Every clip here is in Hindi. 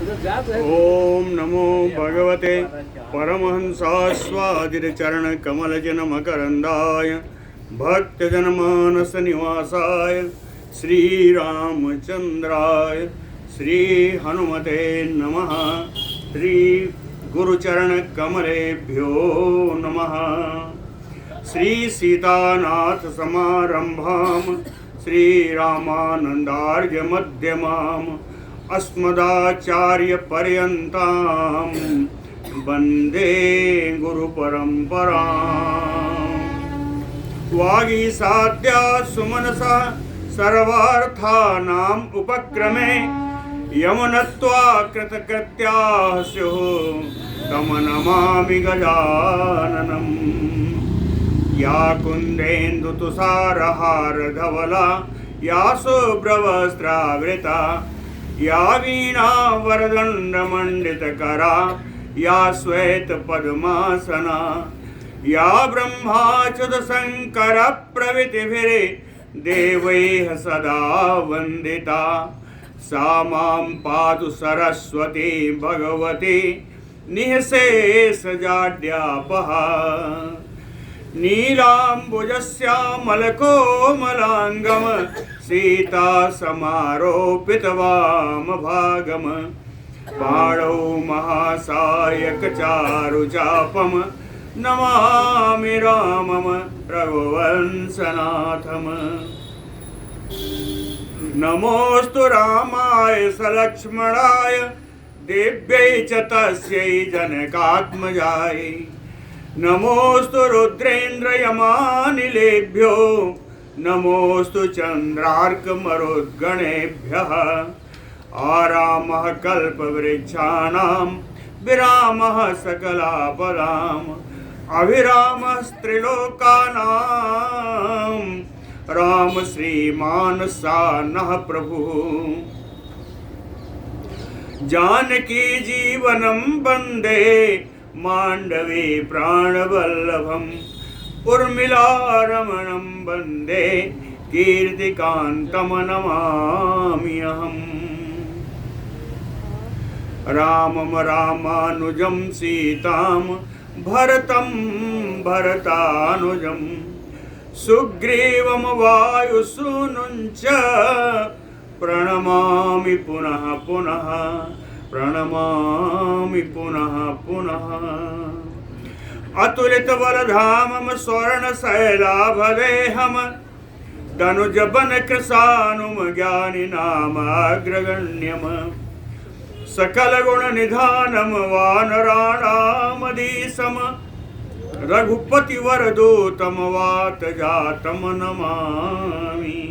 ओम नमो भगवते परमहंसास्वादितचरणकमलजनमकरन्दाय भक्तजनमानसनिवासाय श्रीरामचन्द्राय श्रीहनुमते नमः। श्रीगुरुचरणकमलेभ्यो नमः। श्रीसीतानाथसमारम्भां श्रीरामानन्दार्यमध्यमाम् अस्मदाचार्यपर्यन्तां वन्दे गुरुपरम्पराम्। वागीसाद्या सुमनसा सर्वार्थानाम् उपक्रमे यमुनत्वा कृतकृत्याः स्युः तं नमामि गजाननम्। या कुन्देन्दुतुषारहारधवला या शुभ्रवस्त्रावृता या वीणा वरदण्डमण्डितकरा या श्वेतपद्मासना या ब्रह्माच्युतशङ्करप्रभृतिभिर्देवैः सदा वन्दिता सा मां पातु सरस्वती भगवती निःशेषजाड्यापहा। नीलाम्बुजश्यामलकोमलाङ्गम सीता समारोपितवामभागम पाणौ महासायकचारुचापम नमामि रामम रघुवंशनाथम। नमोऽस्तु रामाय सलक्ष्मणाय देव्यै च तस्यै जनकात्मजाय। नमोऽस्तु रुद्रेन्द्रयमानिलेभ्यो नमोऽस्तु चन्द्रार्कमरुद्गणेभ्यः। आरामः कल्पवृक्षाणां विरामः सकलापदाम् अभिरामस्त्रिलोकानां राम श्रीमान् सानः प्रभुः। जानकी जीवनं वन्दे मांडवी प्राणवल्लभम् उर्मिलारमणं वन्दे कीर्तिकान्तं नमामि अहम्। रामं रामानुजं सीतां भरतं भरतानुजं सुग्रीवं वायुसूनुं च प्रणमामि पुनः पुनः प्रणमामि पुनः पुनः। अतुलितबलधामं स्वर्णशैलाभदेहं तनुजवनकृशानुं ज्ञानिनामग्रगण्यं सकलगुणनिधानं वानराणामधीशं रघुपतिवरदूतं वातजातं नमामि।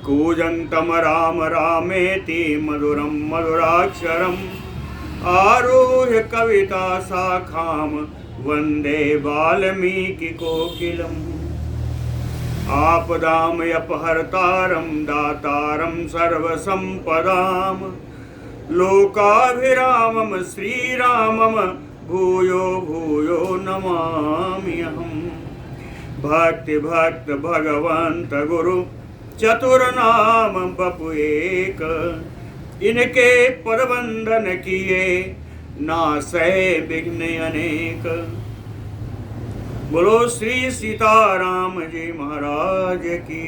कूजन्तं राम रामेति मधुरं मधुराक्षरम् आरुह्य कविता शाखां वन्दे वाल्मीकिकोकिलम्। आपदामयपहर्तारं दातारं सर्वसम्पदां लोकाभिरामं श्रीरामं भूयो भूयो नमामि अहम्। भक्ति भक्त भगवंत गुरु चतुर्नाम बपु एक इनके पदबंधन किए नासै विघ्न अनेक। बोलो श्री सीताराम जी महाराज की।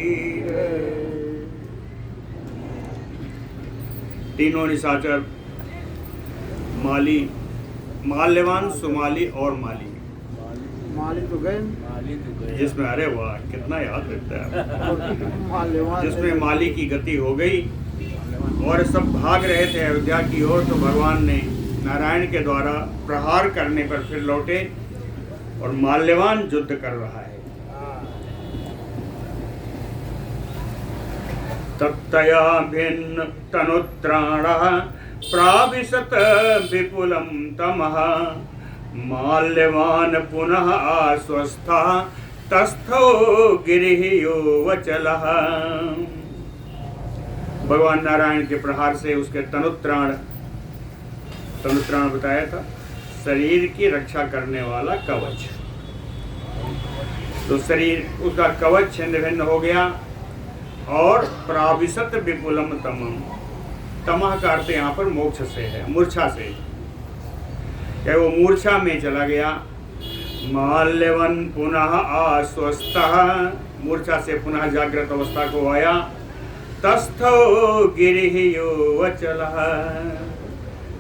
तीनों निशाचर माली, माल्यवान, सुमाली और माली। माली तो गए, जिसमें अरे वाह कितना याद रखता है। जिसमें माली की गति हो गई और सब भाग रहे थे अयोध्या की ओर, तो भगवान ने नारायण के द्वारा प्रहार करने पर फिर लौटे और माल्यवान युद्ध कर रहा है। तत्तया भिन्न तनुत्राणः प्राविशत विपुलं तमः माल्यवान पुनः आश्वस्था तस्थो गिरिः योवचलः। भगवान नारायण के प्रहार से उसके तनुत्राण बताया था, शरीर की रक्षा करने वाला कवच। तो शरीर उसका कवच छिन्न भिन्न हो गया और प्राविशत विपुलम तमम, तमह का अर्थ यहाँ पर मोक्ष से है, मूर्छा से। क्या वो मूर्छा में चला गया। माल्यवन पुनः आस्वस्थः, मूर्छा से पुनः जागृत अवस्था को आया। तस्थो गिरियो वचलः,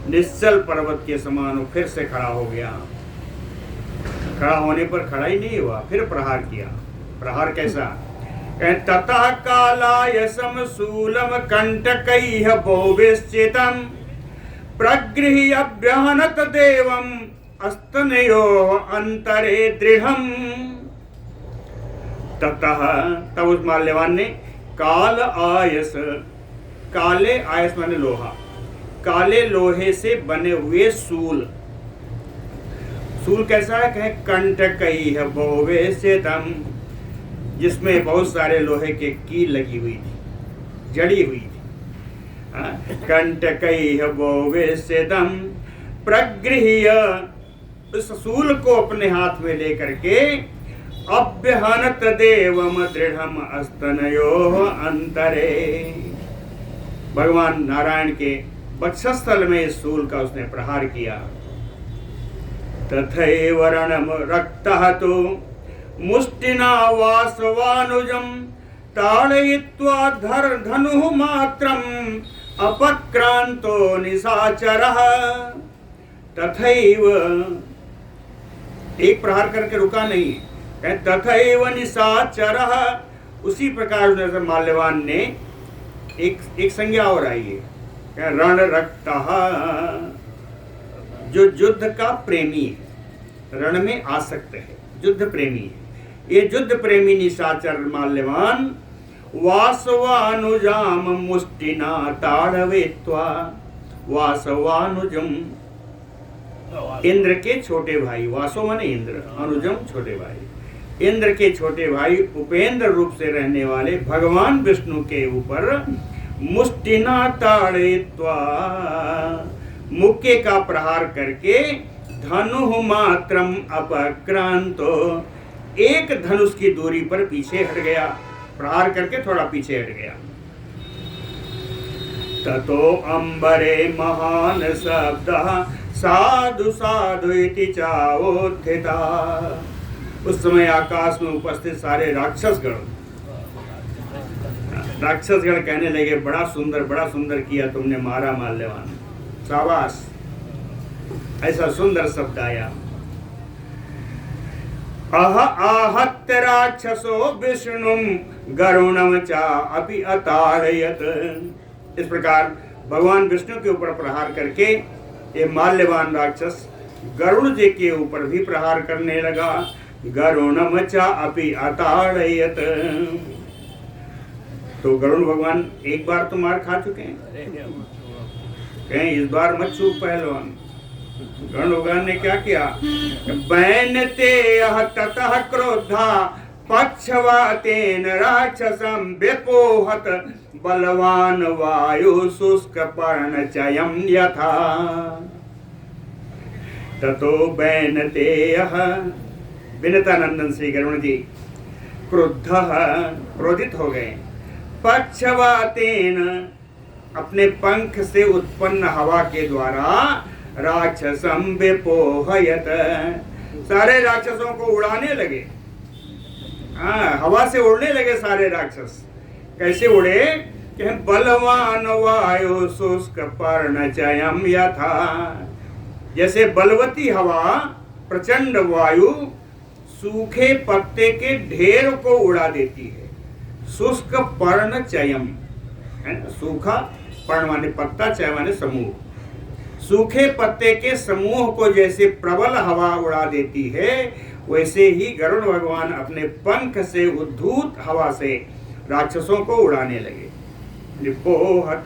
निश्चल पर्वत के समान फिर से खड़ा हो गया। खड़ा होने पर खड़ा ही नहीं हुआ, फिर प्रहार किया। प्रहार कैसा? ततः कालाय समशूलम कंटकैः बहुविश्चितम् प्रगृह्य अभ्यहनत देवम् अस्तनयोः अंतरे दृढ़म्। ततः तब उस माल्यवान ने काल आयस, काले आयस माने लोहा, काले लोहे से बने हुए सूल। सूल कैसा है? कहे कंटकैः बहुविश्चितम्, जिसमें बहुत सारे लोहे के कील लगी हुई थी, जड़ी हुई थी। कंटकैः बहुविश्चितम् प्रगृह्य, उस सूल को अपने हाथ में लेकर के अभ्यहनत देवम दृढ़म अस्तनयोः अंतरे, भगवान नारायण के वक्षस्थल में इस सूल का उसने प्रहार किया। तथैव रणम रक्तः तु मुष्टिना वासवानुजं ताडयित्वा धनुः मात्रम् अपक्रांतो निशाचरः। तथैव, एक प्रहार करके रुका नहीं, तथैव निशाचरः, उसी प्रकार माल्यवान ने एक संज्ञा और आई है, रण रक्तः, जो युद्ध का प्रेमी है, रण में आसक्त है, युद्ध प्रेमी है। ये युद्ध प्रेमी निशाचर माल्यवान वासवानुजाम मुष्टिना ताड़वेत्वा, वासवानुजम इंद्र के छोटे भाई, वासो माने इंद्र, अनुजम छोटे भाई, इंद्र के छोटे भाई उपेंद्र रूप से रहने वाले भगवान विष्णु के ऊपर मुष्टिना ताड़ेत्वा, मुक्के का प्रहार करके धनु मात्रम अपक्रांतो, एक धनुष की दूरी पर पीछे हट गया, प्रहार करके थोड़ा पीछे हट गया। ततो अंबरे महान शब्दः साधु साधु इति चावोत्थिता, उस समय आकाश में उपस्थित सारे राक्षसगण कहने लगे, बड़ा सुंदर किया तुमने मारा माल्यवान, शाबाश, ऐसा सुंदर शब्द आया। आहत्य राक्षसो विष्णुम गरुणम चा अपि अताड़यत, इस प्रकार भगवान विष्णु के ऊपर प्रहार करके ये माल्यवान राक्षस गरुण जी के ऊपर भी प्रहार करने लगा। गरुणम चा अपि अताड़यत, तो गरुण भगवान एक बार तो मार खा चुके हैं, कहीं इस बार मत चूक पहलवान। गरुण भगवान ने क्या किया? बैनते ततः क्रोधा पक्षवातेन राक्षसं व्यपोहत बलवान वायु शुष्क पर्णचयं यथा। ततो बैनतेयः, विनतानंदन श्री गरुण जी क्रुद्धः, क्रोधित हो गए। पक्षवातेन, अपने पंख से उत्पन्न हवा के द्वारा राक्षसं व्यपोहयत, सारे राक्षसों को उड़ाने लगे। हवा से उड़ने लगे सारे राक्षस। कैसे उड़े? कि बलवान वायु शुष्क पर्णचयं यथा, जैसे बलवती हवा, प्रचंड वायु सूखे पत्ते के ढेर को उड़ा देती है। शुष्क पर्णचयम है ना, सूखा, पर्ण माने पत्ता, चय माने समूह। सूखे पत्ते के समूह को जैसे प्रबल हवा उड़ा देती है, वैसे ही गरुड़ भगवान अपने पंख से उद्धूत हवा से राक्षसों को उड़ाने लगे। निपोहत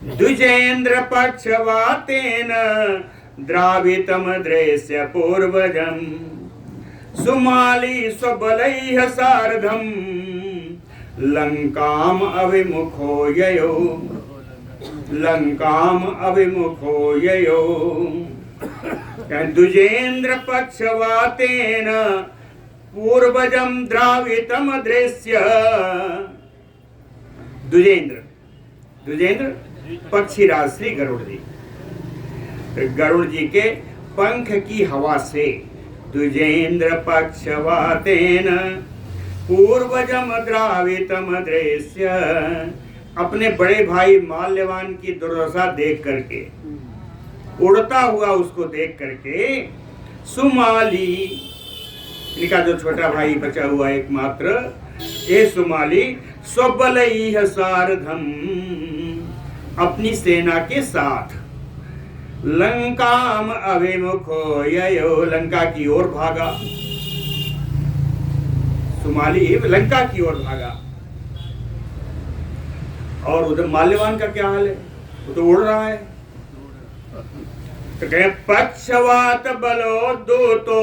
द्विजेन्द्र पक्षवातेन द्रावितम दृश्य पूर्वजम सुमाली स्वबलैः सार्धम लंकाम अभिमुखो ययो, लंकाम अभिमुखो ययो। द्विजेन्द्र पक्षवातेन पूर्वजम द्रावितम दृश्य, द्विजेन्द्र द्विजेंद्र पक्षीराज श्री गरुड़ जी। गरुड़ जी के पंख की हवा से द्विजेंद्र पक्षवातेन पूर्वजम द्रावितम दृश्य, अपने बड़े भाई माल्यवान की दुर्दशा देख करके, उड़ता हुआ उसको देख करके, सुमाली, इनका जो छोटा भाई बचा हुआ एकमात्र, ये सुमाली स्वबलैः सार्धम, अपनी सेना के साथ लंकाम अभिमुखो ययो, लंका की ओर भागा। सुमाली लंका की ओर भागा। और उधर माल्यवान का क्या हाल है? वो तो उड़ रहा है। तो कहे पक्षवात बलोद्धूतो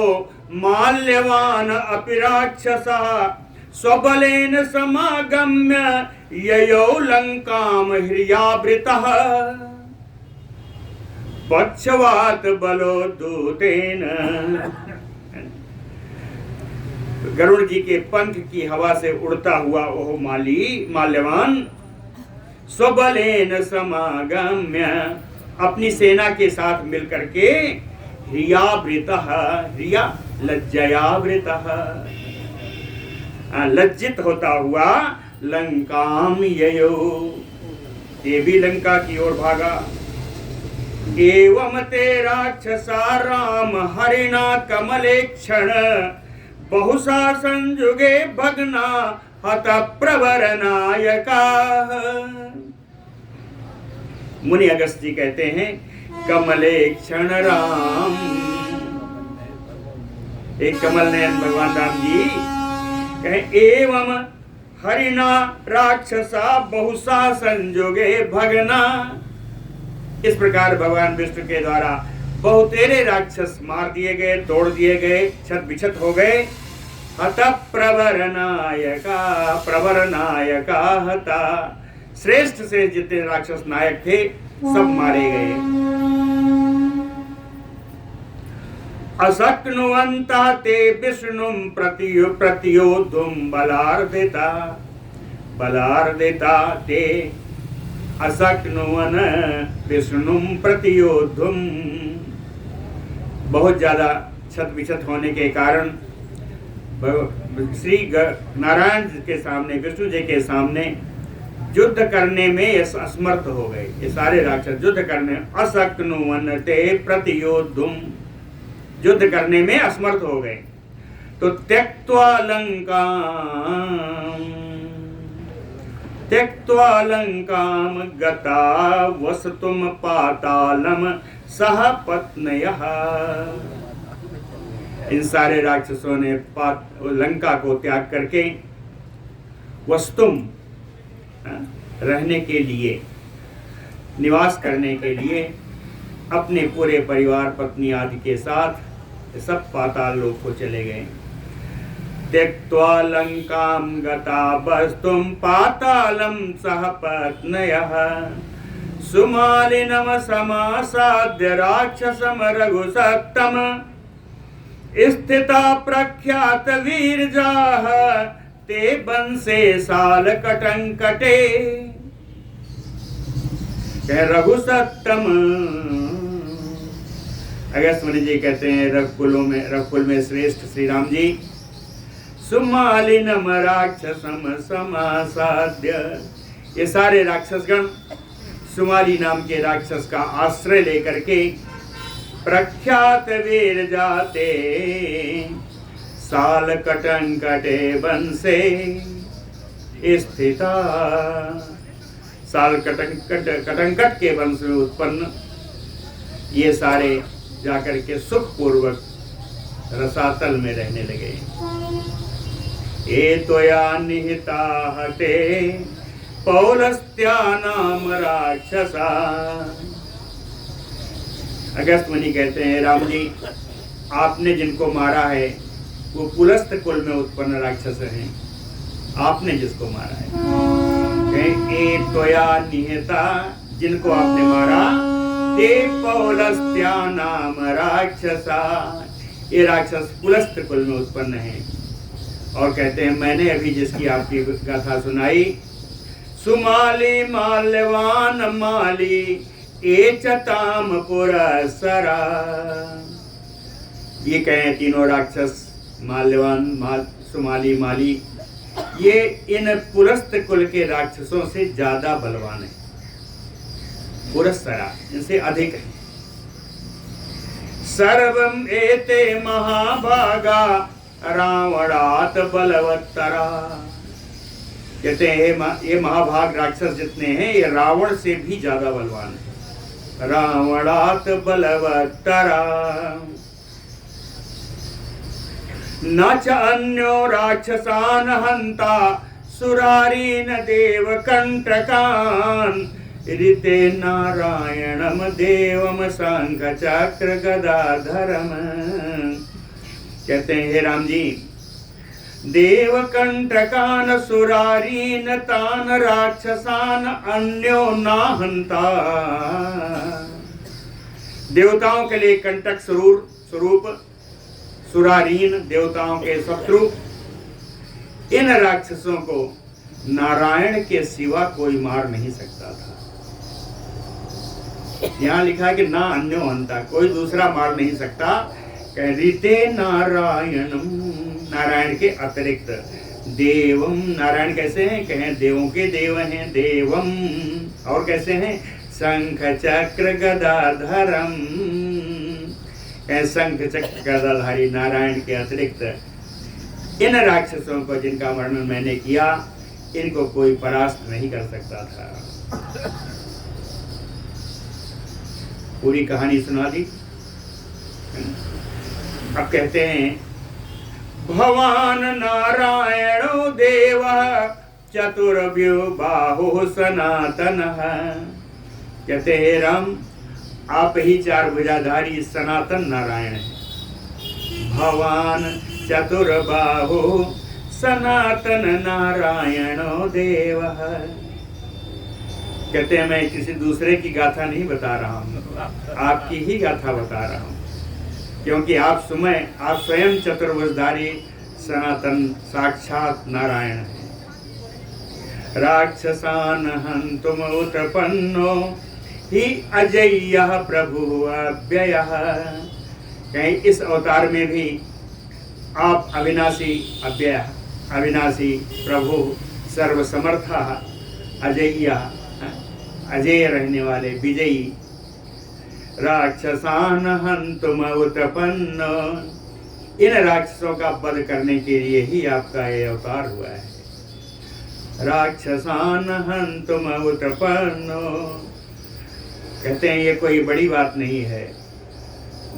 माल्यवान अपि राक्षसः स्वबलेन समागम्य ययो लंकाम ह्रियावृतः। पक्षवात बलोद्धूतेन, गरुड़ जी के पंख की हवा से उड़ता हुआ वह माल्यवान स्वबलेन समागम्य, अपनी सेना के साथ मिलकर के, ह्रियावृतः, ह्रिया लज्जयावृतः, लज्जित होता हुआ, लंकाम ययो, ये भी लंका की ओर भागा। एवं ते राक्षसा राम हरिणा कमलेक्षण बहुसा संजुगे भग्ना हत प्रवर नायका। मुनि अगस्त जी कहते हैं कमलेक्षण राम, एक कमल नयन भगवान राम जी कहे एवं हरिणा राक्षसा बहुसा संजोगे भगना। इस प्रकार भगवान विष्णु के द्वारा बहुतेरे राक्षस मार दिए गए, तोड़ दिए गए, छत बिछत हो गए। हत प्रवर नायका, प्रवर नायका हता, श्रेष्ठ से जितने राक्षस नायक थे सब मारे गए। अशक्नुवन्ता ते विष्णुं प्रतियोद्धुं बलार्दिता, बलार्दिता ते अशक्नुवन विष्णुं प्रतियोद्धुं। बहुत ज्यादा छत बिछत होने के कारण श्री नारायण जी के सामने, विष्णु जी के सामने युद्ध करने में असमर्थ हो गए। ये सारे राक्षस युद्ध करने, अशक्नुवन ते प्रतियोद्धुं, युद्ध करने में असमर्थ हो गए। तो त्यक्त्वा लंकाम गता वसतुम पातालम सह पत्नयः। इन सारे राक्षसों ने लंका को त्याग करके वस्तुम, रहने के लिए, निवास करने के लिए, अपने पूरे परिवार पत्नी आदि के साथ सब पाताल लोक को चले गए। त्यक्त्वा लंकाम गता वस्तुम पातालम सह पत्नयः सुमालिनम समासाद्य राक्षसम रघुसत्तम स्थिता प्रख्यात वीरजाः ते बंसे साल कटंकटे। रघुसत्तम, अगस्त मुनि जी कहते हैं रघुकुल में श्रेष्ठ श्री राम जी सुमालिनम राक्षसम समासाद्य, ये सारे राक्षसगण सुमाली नाम के राक्षस का आश्रय लेकर के प्रख्यात वीर जाते साल कटंकटे बंसे स्थिता, साल कटंकट के वंश में उत्पन्न ये सारे जाकर के सुख पूर्वक रसातल में रहने लगे। एतोया निहिता हते पौलस्त्या नाम राक्षसा। अगस्त मुनि कहते हैं राम जी, आपने जिनको मारा है वो पुलस्त कुल में उत्पन्न राक्षस हैं, आपने जिसको मारा है। एतोया निहिता, जिनको आपने मारा, ते पौलस्त्या नाम राक्षसा, ये राक्षस पुलस्त कुल में उत्पन्न है। और कहते हैं मैंने अभी जिसकी आपकी गाथा सुनाई, सुमाली माल्यवान माली एचताम पुरस्सरा। ये कहें तीनों राक्षस माल्यवान सुमाली माली, ये इन पुलस्त कुल के राक्षसों से ज्यादा बलवान है। पुरस्सरा इनसे अधिक है। सर्वम एते महाभागा रावणात बलवत्तरा। कहते हैं ये महाभाग राक्षस जितने हैं ये रावण से भी ज्यादा बलवान है। रावणात बलवत्तरा न च अन्यो राक्षसान हंता सुरारीन देव कंटकान ऋते नारायणम देवम शंख चक्र गदाधरम। कहते हैं हे राम जी, देव कंटकान सुरारीन तान राक्षसान अन्यो ना हंता। देवताओं के लिए कंटक स्वरूप, सुरारीन देवताओं के शत्रु, इन राक्षसों को नारायण के सिवा कोई मार नहीं सकता था। यहाँ लिखा है कि ना अन्यो हंता, कोई दूसरा मार नहीं सकता। रीते नारायणम, नारायण के अतिरिक्त। देवम, नारायण कैसे हैं? कहें देवों के देव हैं देवम। और कैसे हैं? शंख चक्र गदाधरम, शंख चक्र गदाधारी नारायण के अतिरिक्त इन राक्षसों को जिनका वर्णन मैंने किया, इनको कोई परास्त नहीं कर सकता था। पूरी कहानी सुना दी। अब कहते हैं भवान नारायणो देव चतुर्भ्यो बाहु सनातन। कहते हैं राम, आप ही चार भुजाधारी सनातन नारायण हैं। भवान चतुर्बाहु सनातन नारायणो देव। कहते हैं मैं किसी दूसरे की गाथा नहीं बता रहा हूँ, आपकी ही गाथा बता रहा हूँ, क्योंकि आप स्वयं चतुर्भुजधारी सनातन साक्षात नारायण हैं। राक्षसान हंतुम उत्पन्नो ही अजय्य प्रभु अव्ययः। कहीं इस अवतार में भी आप अविनाशी, अव्यय अविनाशी, प्रभु सर्वसमर्था, अजय्य अजय रहने वाले, विजयी। राक्षसान हंतुम उत्पन्न, इन राक्षसों का वध करने के लिए ही आपका ये अवतार हुआ है। राक्षसान हंतुम उत्पन्न, कहते हैं ये कोई बड़ी बात नहीं है।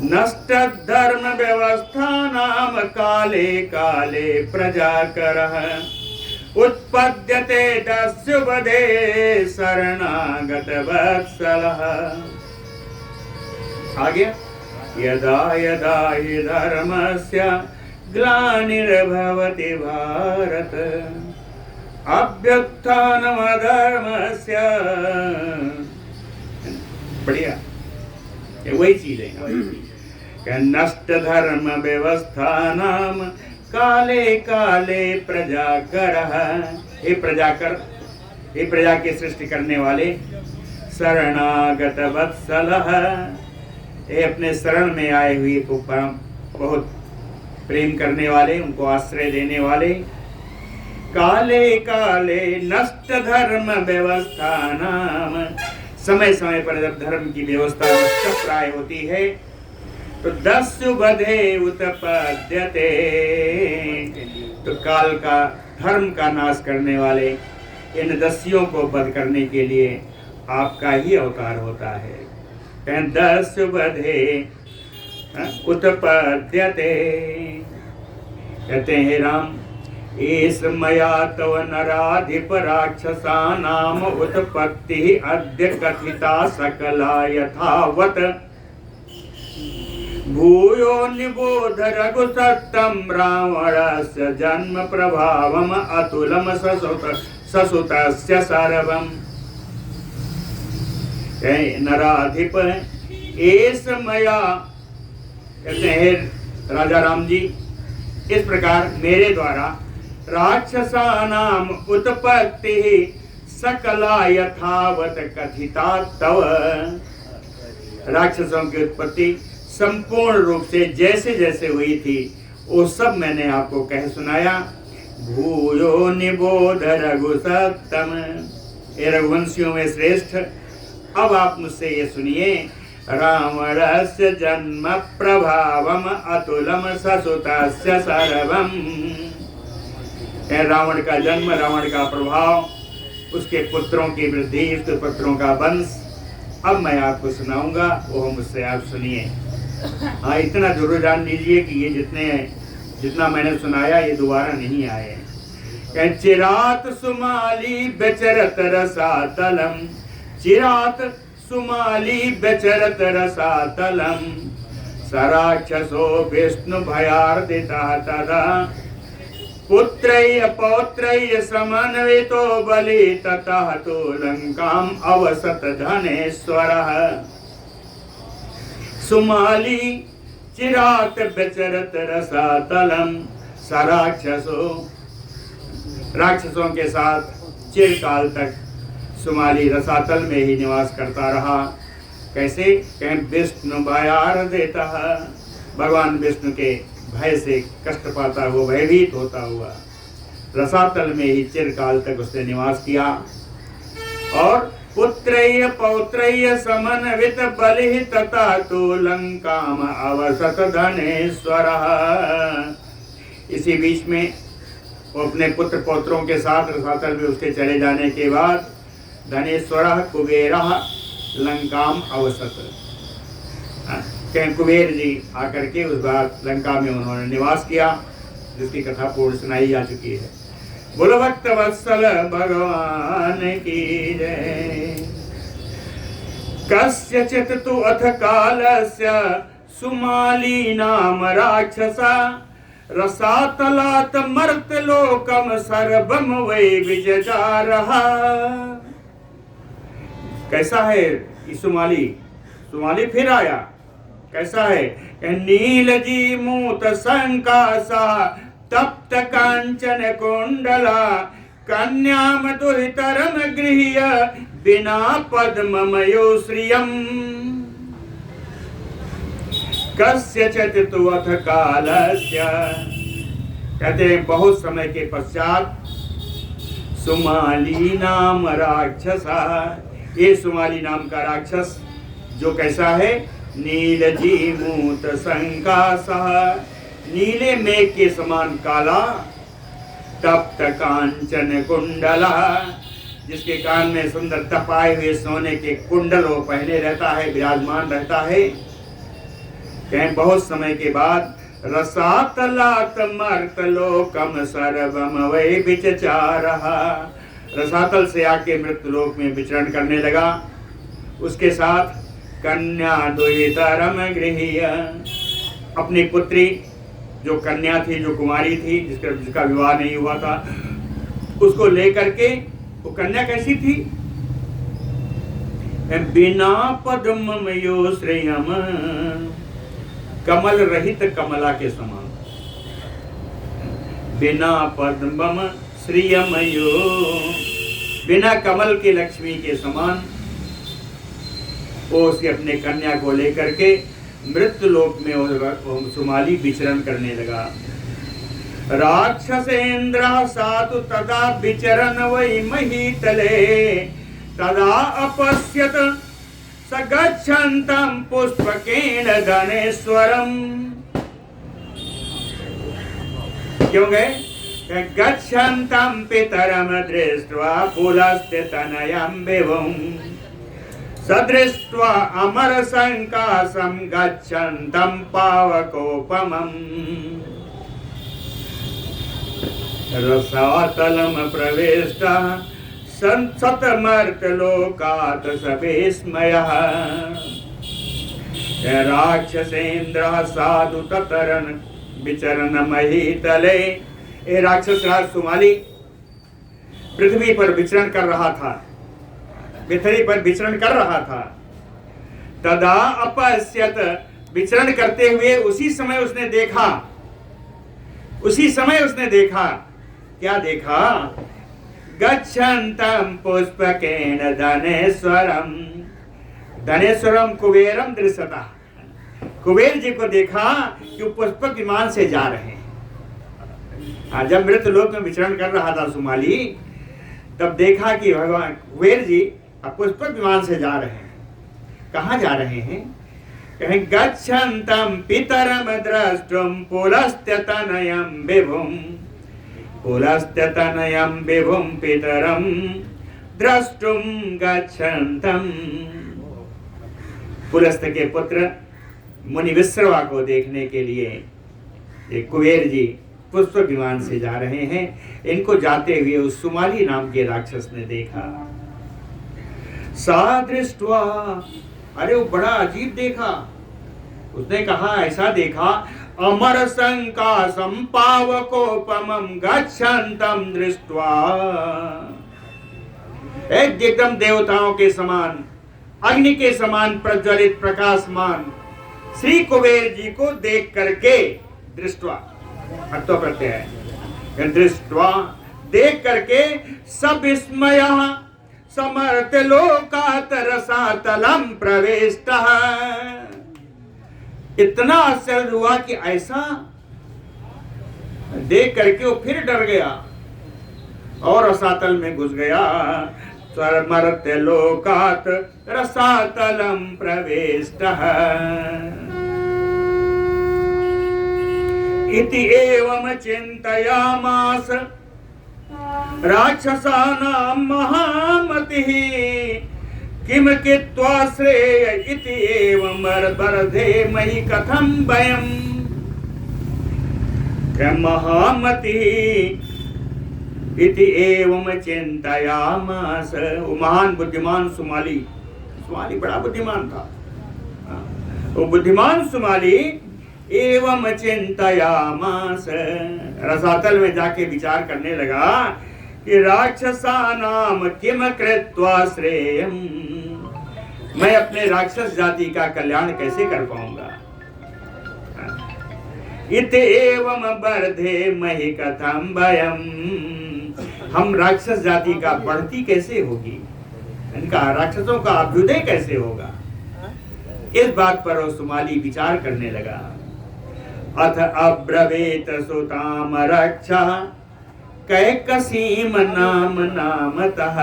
नष्ट धर्म व्यवस्था नाम काले काले प्रजाकरः उत्पद्यते दस्युवधे शरणागत वत्सलः। आगे यदा यदा हि धर्मस्य ग्लानिर्भवति भारत अभ्युत्थानमधर्मस्य। बढ़िया, ये वही चीज है। नष्ट धर्म व्यवस्था नाम काले काले प्रजाकरः। हे प्रजाकर, हे प्रजा की सृष्टि करने वाले, शरणागत वत्सलः, ये अपने शरण में आए हुए को बहुत प्रेम करने वाले, उनको आश्रय देने वाले। काले काले नष्ट धर्म व्यवस्था नाम, समय समय पर जब धर्म की व्यवस्था नष्ट प्राय होती है तो दस्युवधे उत्पद्यते, तो काल का धर्म का नाश करने वाले इन दस्युओं को वध करने के लिए आपका ही अवतार होता है। दस्युवधे उत्पद्यते। कहते हैं राम, एस मया तव नराधिप राक्षसानाम उत्पत्ति अद्य कथिता सकला यथावत भूयो निबोध रघुसत्तम रावणस्य जन्म प्रभावम अतुलम ससुतस्य सर्वम। नराधिप एस मया, कहते हैं राजा राम जी, इस प्रकार मेरे द्वारा राक्षसानाम उत्पत्ति सकला यथावत कथिता तव। राक्षसों की उत्पत्ति संपूर्ण रूप से जैसे जैसे हुई थी वो सब मैंने आपको कह सुनाया। भूयो निबोध रघुसत्तम, हे रघुवंशियों में श्रेष्ठ, अब आप मुझसे ये सुनिए। रावणस्य जन्म प्रभावम अतुलम ससुतस्य सर्वम। रावण का जन्म, रावण का प्रभाव, उसके पुत्रों की वृद्धि, उसके पुत्रों का वंश अब मैं आपको सुनाऊंगा, वो मुझसे आप सुनिए। हाँ, इतना जरूर जान लीजिए कि ये जितना मैंने सुनाया ये दोबारा नहीं आए। चिरात सुमाली बेचरत रसातलम, चिरात सुमाली बेचरत रसातलम, सराक्षसो विष्णु भयार्दिता तदा, पुत्रैः पौत्रैः समन्वितो बलि ततः तो लंकाम अवसत धनेश्वरः। सुमाली चिरात बेचरत रसातलम, सराक्षसो, राक्षसों के साथ चिरकाल तक सुमाली रसातल में ही निवास करता रहा। कैसे? कहें विष्णु भयार देता, भगवान विष्णु के भय से कष्ट पाता हुआ, भयभीत होता हुआ रसातल में ही चिरकाल तक उसने निवास किया। और पुत्रैः पौत्रैः समन्वित बलिः तथा तो लंकाम अवसत धनेश्वरः। इसी बीच में वो अपने पुत्र पौत्रों के साथ रसातल में उसके चले जाने के बाद धनेश्वरः कुबेरः लंकाम अवसत, कुबेर जी आकर के उस बार लंका में उन्होंने निवास किया, जिसकी कथा पूर्ण सुनाई जा चुकी है। बोलो भक्त वत्सल भगवान की जय। कस्यचित् तु अथ कालस्य सुमाली नाम राक्षसा, रसातलात् मर्त्यलोकम सर्वम वै विजजारः। कैसा है ये सुमाली? सुमाली फिर आया। कैसा है? नीलजी मूत संकासा, तप्त कांचन कुंडला, कन्याम दुहितरम गृह्य बिना पद्ममयो श्रियम। कस्यचित् तु अथ कालस्य, कहते हैं बहुत समय के पश्चात सुमाली नाम राक्षसा, ये सुमाली नाम का राक्षस जो कैसा है? नीलजीमूत संकासः, नीले मेघ के समान काला, तप्त कांचन कुंडला, जिसके कान में सुंदर तपाए हुए सोने के कुंडल वो पहने रहता है, विराजमान रहता है। कहें बहुत समय के बाद रसातलात् मर्त्यलोकम सर्वम वै विचचारः, रसातल से आके मृत्युलोक में विचरण करने लगा। उसके साथ कन्या द्वैतरम गृह्य, अपनी पुत्री जो कन्या थी, जो कुमारी थी, जिसका विवाह नहीं हुआ था, उसको लेकर के, वो कन्या कैसी थी? बिना पद्ममयो श्रेयम, कमल रहित कमला के समान, बिना पद्मम श्रियमयो, बिना कमल के लक्ष्मी के समान वो उसके अपने कन्या को लेकर के मृत्युलोक में सुमाली विचरण करने लगा। राक्षसेन्द्र सातु तदा विचरन वै महीतले, तदा अपश्यत स गच्छन्तं पुष्पकेन धनेश्वरम। क्यों गए? गच्छन्तं पितरम दृष्ट्वा पुलस्त्यतनयं विभुं, सदृष्ट्वा अमर संकासं गच्छन्तं पावकोपमम्। रसातलम प्रविष्टः सतमर्त्यलोकात् स विस्मयः, राक्षसेन्द्रः साधु ततरन् विचरण महीतले। ए राक्षस राज सुमाली पृथ्वी पर विचरण कर रहा था, पृथ्वी पर विचरण कर रहा था। तदा अपश्यत, विचरण करते हुए उसी समय उसने देखा, क्या देखा? गच्छन्तं पुष्पकेन धनेश्वरम। धनेश्वरम कुबेरम दृश्यता। कुबेर जी को देखा कि पुष्पक विमान से जा रहे हैं। जब मृत लोक में विचरण कर रहा था सुमाली, तब देखा कि भगवान कुबेर जी पुष्पक विमान से जा रहे हैं। कहाँ जा रहे हैं? कहें गच्छन्तं पितरम द्रष्टुम पुलस्त्यतनयं विभुम। पुलस्त्यतनयं विभुम पितरम द्रष्टुम गच्छन्तं। पुलस्त के पुत्र मुनि विश्रवा को देखने के लिए ये कुबेर जी पुष्प विमान से जा रहे हैं। इनको जाते हुए उस सुमाली नाम के राक्षस ने देखा। सा दृष्ट्वा, अरे वो बड़ा अजीब देखा। उसने कहा, ऐसा देखा, अमर संकासम पावकोपमं गच्छन्तं दृष्ट्वा। एकदम देवताओं के समान, अग्नि के समान प्रज्वलित प्रकाशमान श्री कुबेर जी को देख करके, दृष्ट्वा हत्तो प्रत्यय है, दृष्ट्वा देख करके सविस्मयः समर्थ लोकात् रसातलम प्रवेष्टः। इतना आश्चर्य हुआ कि ऐसा देख करके वो फिर डर गया और रसातल में घुस गया। समर्थ लोकात् रसातलम प्रवेष्टः। इति एवं चिन्तयामास राक्षसानां महामतिः किम कित्वा श्रेय इति एवं बर्धे महि कथं भयम्। महामतिः इति एवं चिन्तयामास। वो महान बुद्धिमान सुमाली, सुमाली बड़ा बुद्धिमान था। वो बुद्धिमान सुमाली एवं चिन्तयामास, रसातल में जाके विचार करने लगा कि राक्षसानाम किम कृत्वा श्रेयम। मैं अपने राक्षस जाति का कल्याण कैसे कर पाऊंगा। इत एवं बर्धे महि कथं भयम्। हम राक्षस जाति का बढ़ती कैसे होगी, इनका राक्षसों का अभ्युदय कैसे होगा। इस बात पर वो सुमाली विचार करने लगा। अथ अब्रवीत सुताम रक्षा कैकसीम नाम नामतः।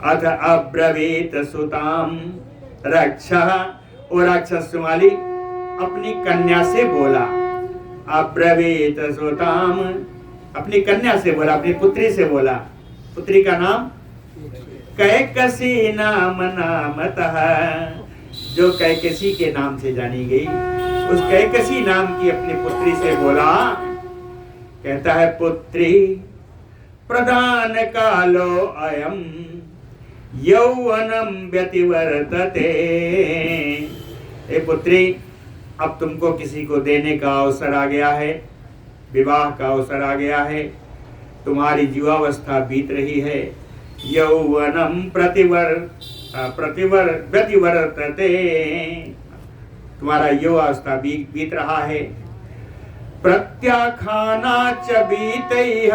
अथ अब्रवीत सुताम रक्षा। वो राक्षस सुमाली अपनी कन्या से बोला। अब्रवीत सुताम, अपनी कन्या से बोला, अपनी पुत्री से बोला। पुत्री का नाम कैकसी नाम नामतः, जो कैकसी के नाम से जानी गई। उस कैकसी नाम की अपनी पुत्री से बोला। कहता है, पुत्री प्रधान कालो अयम यौवनम व्यतिवर्तते। ए पुत्री, अब तुमको किसी को देने का अवसर आ गया है, विवाह का अवसर आ गया है, तुम्हारी युवावस्था बीत रही है। यौवनम व्यतिवर्तते, तुम्हारा युवावस्था बीत रहा है। प्रत्याखाना च बीतैह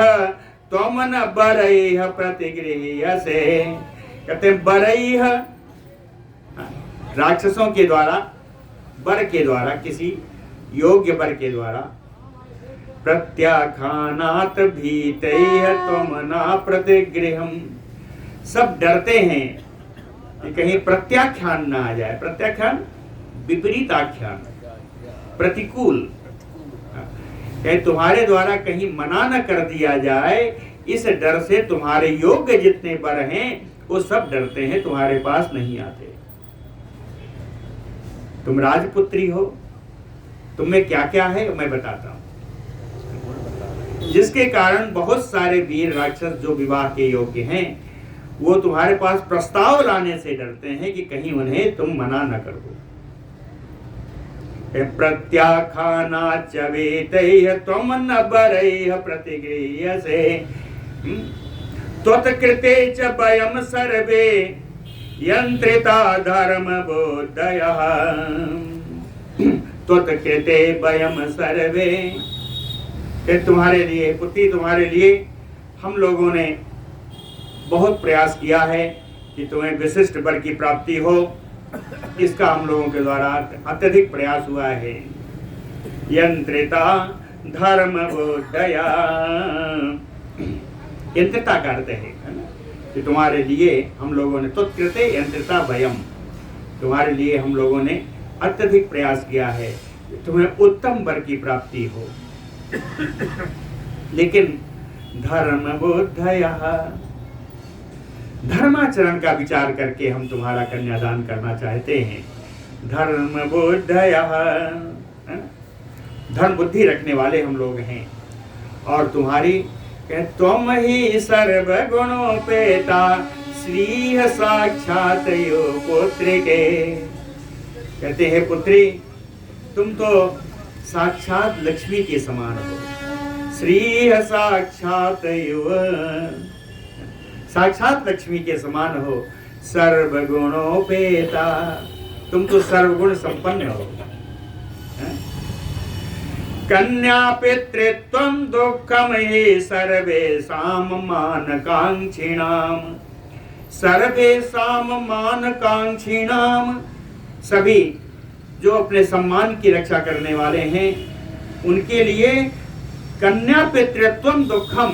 त्वम न बरैह प्रतिगृह्यसे। कहते हैं बरैह, राक्षसों के द्वारा, वर के द्वारा, किसी योग्य वर के द्वारा। प्रत्याखानात भीतैह त्वम न प्रतिगृह्यम। सब डरते हैं कि कहीं प्रत्याख्यान ना आ जाए। प्रत्याख्यान विपरीत आख्यान, प्रतिकूल, कहीं तुम्हारे द्वारा कहीं मना न कर दिया जाए। इस डर से तुम्हारे योग्य जितने वर हैं वो सब डरते हैं, तुम्हारे पास नहीं आते। तुम राजपुत्री हो, तुम में क्या क्या है मैं बताता हूं। जिसके कारण बहुत सारे वीर राक्षस जो विवाह के योग्य हैं वो तुम्हारे पास प्रस्ताव लाने से डरते हैं कि कहीं उन्हें तुम मना न कर दो। प्रत्याखाना च वेतैह त्वम न बरैह प्रतिगृह्यसे। त्वत्कृते च वयं सर्वे यंत्रिता धर्मबोधयः। त्वत्कृते वयं सर्वे, तुम्हारे लिए पुत्री, तुम्हारे लिए हम लोगों ने बहुत प्रयास किया है कि तुम्हें विशिष्ट वर की प्राप्ति हो, इसका हम लोगों के द्वारा अत्यधिक प्रयास हुआ है। यंत्रिता धर्म बुद्धया, यंत्रिता का अर्थ है कि तुम्हारे लिए हम लोगों ने तुत्कृते यंत्रिता भयम, तुम्हारे लिए हम लोगों ने अत्यधिक प्रयास किया है तुम्हें उत्तम वर की प्राप्ति हो। लेकिन धर्म बुद्धया, धर्माचरण का विचार करके हम तुम्हारा कन्यादान करना चाहते हैं। धर्म बुद्धया, धर्म बुद्धि रखने वाले हम लोग हैं। और तुम्हारी तुम ही सर्व गुणोपेता श्री साक्षात यो पुत्र के, कहते हैं पुत्री तुम तो साक्षात लक्ष्मी के समान हो। श्री साक्षात युव, साक्षात लक्ष्मी के समान हो। सर्वगुणोपेता, तुम तो सर्वगुण संपन्न हो। कन्या पितृत्वं दुःखम हि सर्वेषां मानकांक्षिणां, सर्वेषां मानकांक्षिणां, सभी जो अपने सम्मान की रक्षा करने वाले हैं उनके लिए कन्या पितृत्वम दुखम,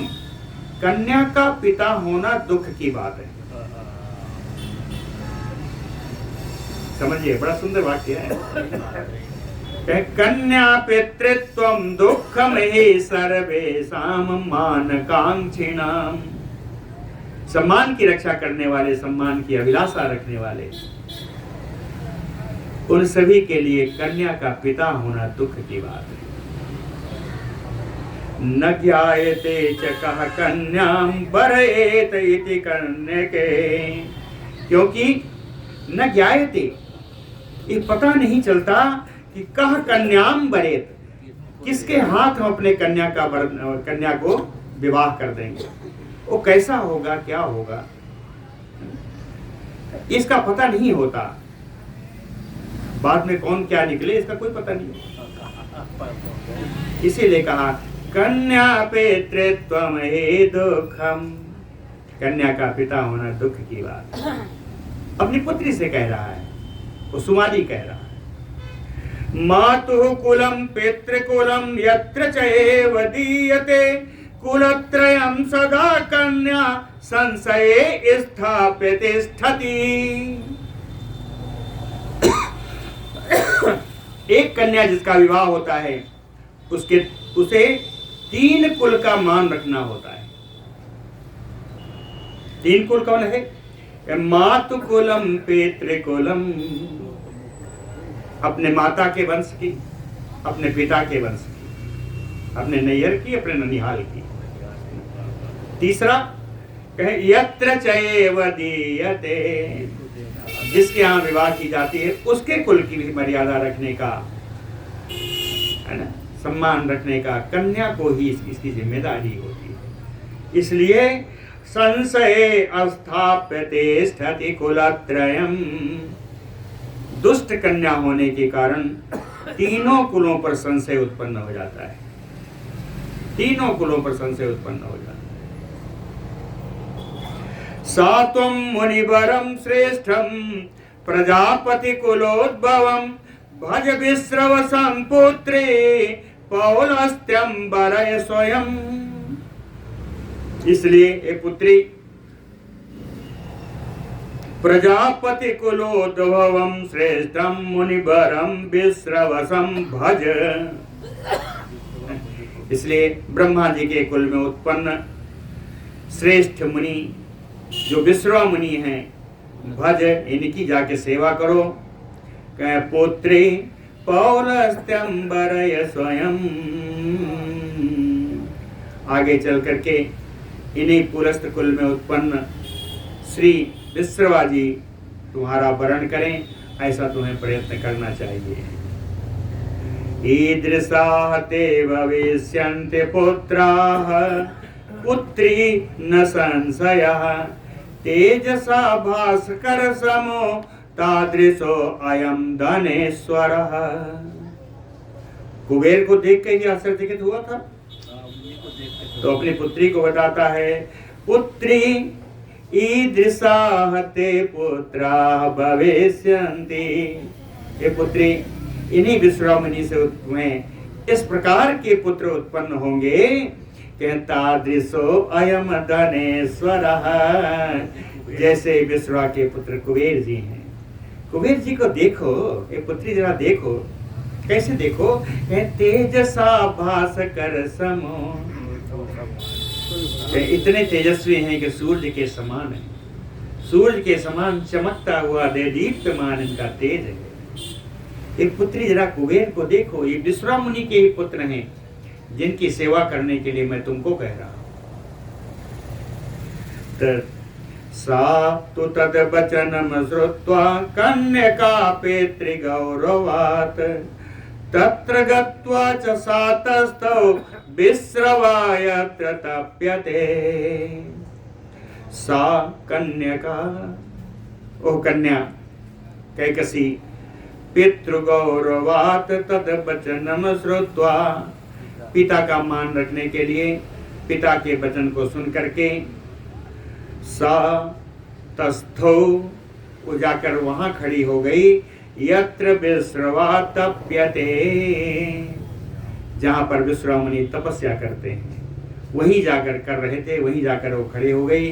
कन्या का पिता होना दुख की बात है। समझिए, बड़ा सुंदर वाक्य है। कन्या पितृत्वम दुखम हि सर्वेषां मानकांक्षिणां, सम्मान की रक्षा करने वाले, सम्मान की अभिलाषा रखने वाले, उन सभी के लिए कन्या का पिता होना दुख की बात है। न ज्ञायते च कः कन्यां वरेत इति कन्यके, क्योंकि न ज्ञायते, ये पता नहीं चलता कि कः कन्यां वरेत, किसके हाथ हम अपने कन्या को विवाह कर देंगे, वो कैसा होगा, क्या होगा, इसका पता नहीं होता। बाद में कौन क्या निकले इसका कोई पता नहीं। इसीलिए कहा कन्या पितृत्वम हि दुःखम, कन्या का पिता होना दुख की बात। अपनी पुत्री से कह रहा है, वो सुमाली कह रहा है। मातुः कुलम पितृकुलम यत्र चैव दीयते कुलत्रयं सदा कन्या संशये स्थाप्यते तिष्ठति। एक कन्या जिसका विवाह होता है उसे 3 कुल का मान रखना होता है। 3 कुल कौन है? मातु कुलम पितृकुलम, अपने माता के वंश की, अपने पिता के वंश की, अपने नैयर की, अपने ननिहाल की। तीसरा कहे यत्र चैव दीयते, जिसके यहाँ विवाह की जाती है उसके कुल की भी मर्यादा रखने का, है ना, सम्मान रखने का कन्या को ही इसकी जिम्मेदारी होती है। इसलिए संशये अस्थाप्यते तिष्ठति कुलत्रयम्, दुष्ट कन्या होने के कारण तीनों कुलों पर संशय उत्पन्न हो जाता है, तीनों कुलों पर संशय उत्पन्न हो जाता है। सात्वं मुनिवरं श्रेष्ठं प्रजापति कुलोद्भवं भज विश्रवसं पुत्रे पौलस्त्यं वरय स्वयं। इसलिए ए पुत्री, प्रजापति कुलोद्भवं श्रेष्ठं मुनिवरं विश्रवसं भज, इसलिए ब्रह्मा जी के कुल में उत्पन्न श्रेष्ठ मुनि जो विश्रवा मुनि हैं, भज, इनकी जाके सेवा करो। कह पुत्री पौलस्त्यं वरय स्वयं, आगे चल करके इन्हीं पुलस्त कुल में उत्पन्न श्री विश्रवा जी तुम्हारा वरण करें, ऐसा तुम्हें प्रयत्न करना चाहिए। ईदृशाः ते भविष्यन्ति पुत्राः पुत्री न संशयः तेजसा भास्कर समो तादृशो अयम धनेश्वरः। कुबेर को देख के ही आश्चर्यचकित हुआ था। तो अपनी पुत्री को बताता है, पुत्री ईदृशाः ते पुत्राः भविष्यन्ति। ये पुत्री, इन्हीं विश्वामिनी से तुम्हें इस प्रकार के पुत्र उत्पन्न होंगे कि तादृशो अयम धनेश्वरः, जैसे विश्वा के पुत्र कुबेर जी हैं। कुबेर जी को देखो, ये पुत्री जरा देखो, कैसे देखो, तेजसा भास्कर समो, इतने तेजस्वी हैं कि सूर्य के समान है, सूर्य के समान चमकता हुआ दीप्तमान इनका तेज है। एक पुत्री जरा कुबेर को देखो, ये विश्वा मुनि के ही पुत्र हैं जिनकी सेवा करने के लिए मैं तुमको कह रहा हूं। सा तु तद वचनम श्रुत्वा कन्यका पितृगौरवात् तत्र गत्वा च सातस्थौ विश्रवाय तप्यते। सा कन्यका, ओ कन्या कैकसी, पितृगौरवात् तद वचनम श्रुत्वा, पिता का मान रखने के लिए पिता के वचन को सुन करके, सा तस्थौ, वो जाकर वहां खड़ी हो गई, यत्र विश्रवा तप्यते, जहां पर विश्वा मुनि तपस्या करते हैं, वहीं जाकर कर रहे थे, वहीं जाकर वो खड़े हो गई।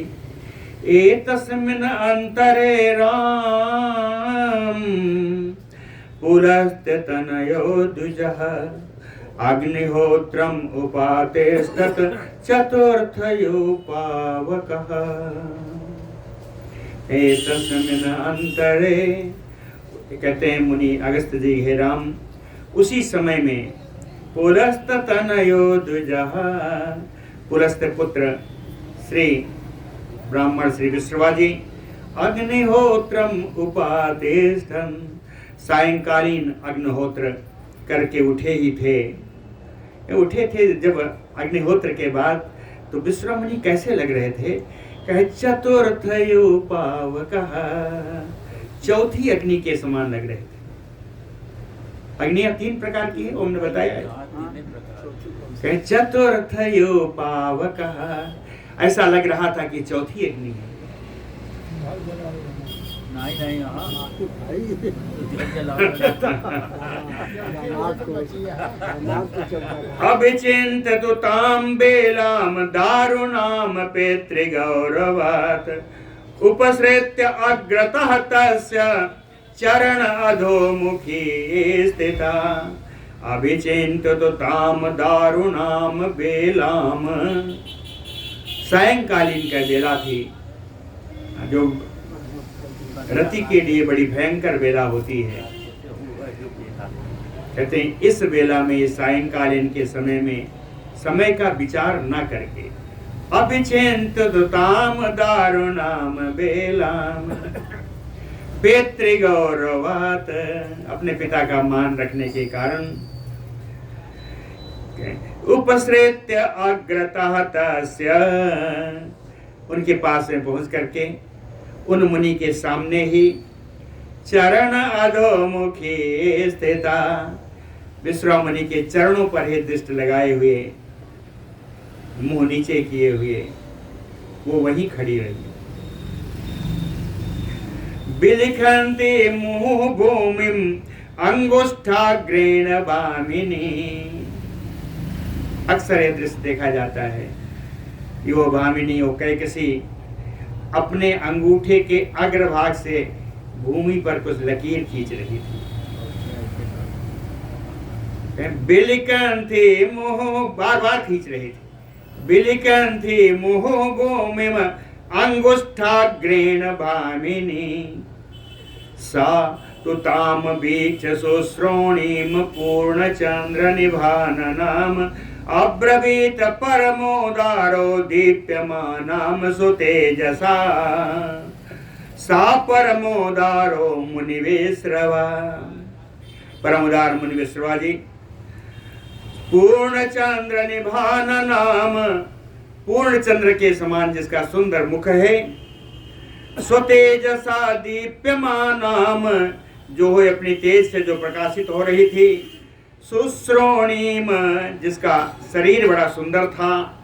एतस्मिन् अंतरे राम पुरस्ते तनयो द्विजः अग्निहोत्रम उपातेस्तत चतुर्थयो पावकः। एतस्मिन् अंतरे, कहते हैं मुनि अगस्त्य जी, हे राम, उसी समय में पुलस्त तनयो द्विजः, पुलस्त पुत्र श्री ब्राह्मण श्री विश्रवा जी, अग्निहोत्रम उपादेष्टम, सायंकालीन अग्निहोत्र करके उठे ही थे। उठे थे जब अग्निहोत्र के बाद, तो विश्वा मुनि कैसे लग रहे थे, कहे चतुर्थयो पावकः, चौथी अग्नि के समान लग रहे थे। अग्नियां 3 प्रकार की है, हमने बताया है। चतुर्थयो पावकः, ऐसा लग रहा था कि चौथी अग्नि है। अभिचिन्तु तां बेलां दारुणां पितृगौरवात् उपसृत्य अग्रतः तस्य चरण अधोमुखी स्थिता। अभिचिन्तु तां दारुणां बेलां, सायंकालीन का बेला थी, जो रति के लिए बड़ी भयंकर बेला होती है। कहते हैं इस बेला में, सायंकालीन के समय में, समय का विचार न करके, अभिचिन्तु तां दारुणां बेलां पितृगौरवात्, अपने पिता का मान रखने के कारण, उपसृत्य अग्रतः तस्य, उनके पास में पहुंच करके उन मुनि के सामने ही चरण अधोमुखी स्थिता, विश्वा मुनि के चरणों पर ही दृष्टि लगाए हुए, मुंह नीचे किए हुए वो वहीं खड़ी रही। बिलिखन्ति मुहुः भूमिं अंगुष्ठाग्रेण वामिनी, अक्सर ये दृश्य देखा जाता है। यो भामिनी, वो कैकसी अपने अंगूठे के अग्रभाग से भूमि पर कुछ लकीर खींच रही थी। बिलिकन्ति मुहुः, बार बार खींच रही थी। बिलिकन्ति मुहुः भूमिं अंगुष्ठाग्रेण भामिनी, सा तु तां वीक्ष्य शुश्रोणीं पूर्णचन्द्र निभाननाम् अब्रवीत परमोदारो दीप्यमानां सुतेजसा। सा परमोदारो मुनिविश्रवा, परमोदार मुनि विश्रवा जी, पूर्णचंद्र निभाननाम, पूर्ण चंद्र के समान जिसका सुंदर मुख है, स्वतेजसा दीप्यमानाम, जो अपनी तेज से जो प्रकाशित हो रही थी, सुश्रोणीम, जिसका शरीर बड़ा सुंदर था,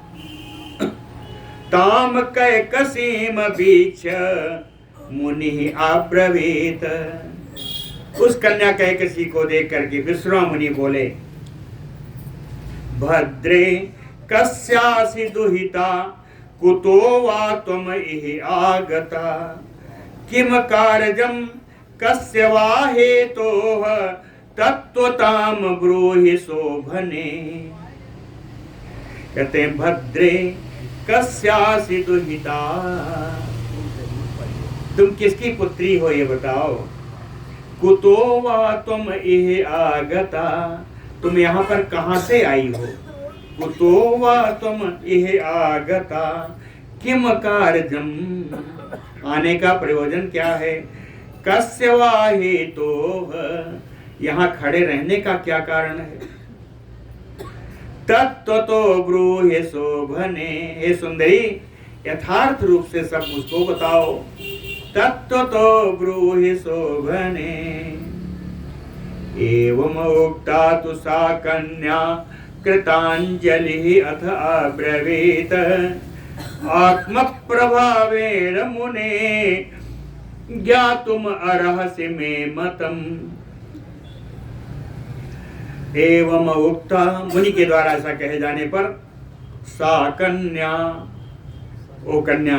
ताम कैकसीम बीच मुनि अब्रवीत, उस कन्या कैकसी को देख करके विश्वा मुनि बोले, भद्रे कस्यासि दुहिता कुतो वा त्वम इहि आगता, किम कार्यम कस्य वा हेतोः तत्त्वताम ब्रूहि शोभने। कहते हैं भद्रे कस्यासि दुहिता, तुम किसकी पुत्री हो ये बताओ। कुतो वा तुम इह आगता, तुम यहाँ पर कहाँ से आई हो। कुतो वा तुम इह आगता, किम कार्यम, आने का प्रयोजन क्या है। कस्य वा हेतोः, यहाँ खड़े रहने का क्या कारण है। तत्त्वतो ब्रूहि शोभने, हे सुंदरी यथार्थ रूप से सब मुझको बताओ। तत्त्वतो ब्रूहि शोभने। एवं उक्ता तु सा कन्या कृतांजलि अथ अब्रवीत, आत्म प्रभावेण मुने ज्ञातुम अर्हसि मे मतम्। एवं उक्ता, मुनि के द्वारा ऐसा कहे जाने पर, सा कन्या, ओ कन्या,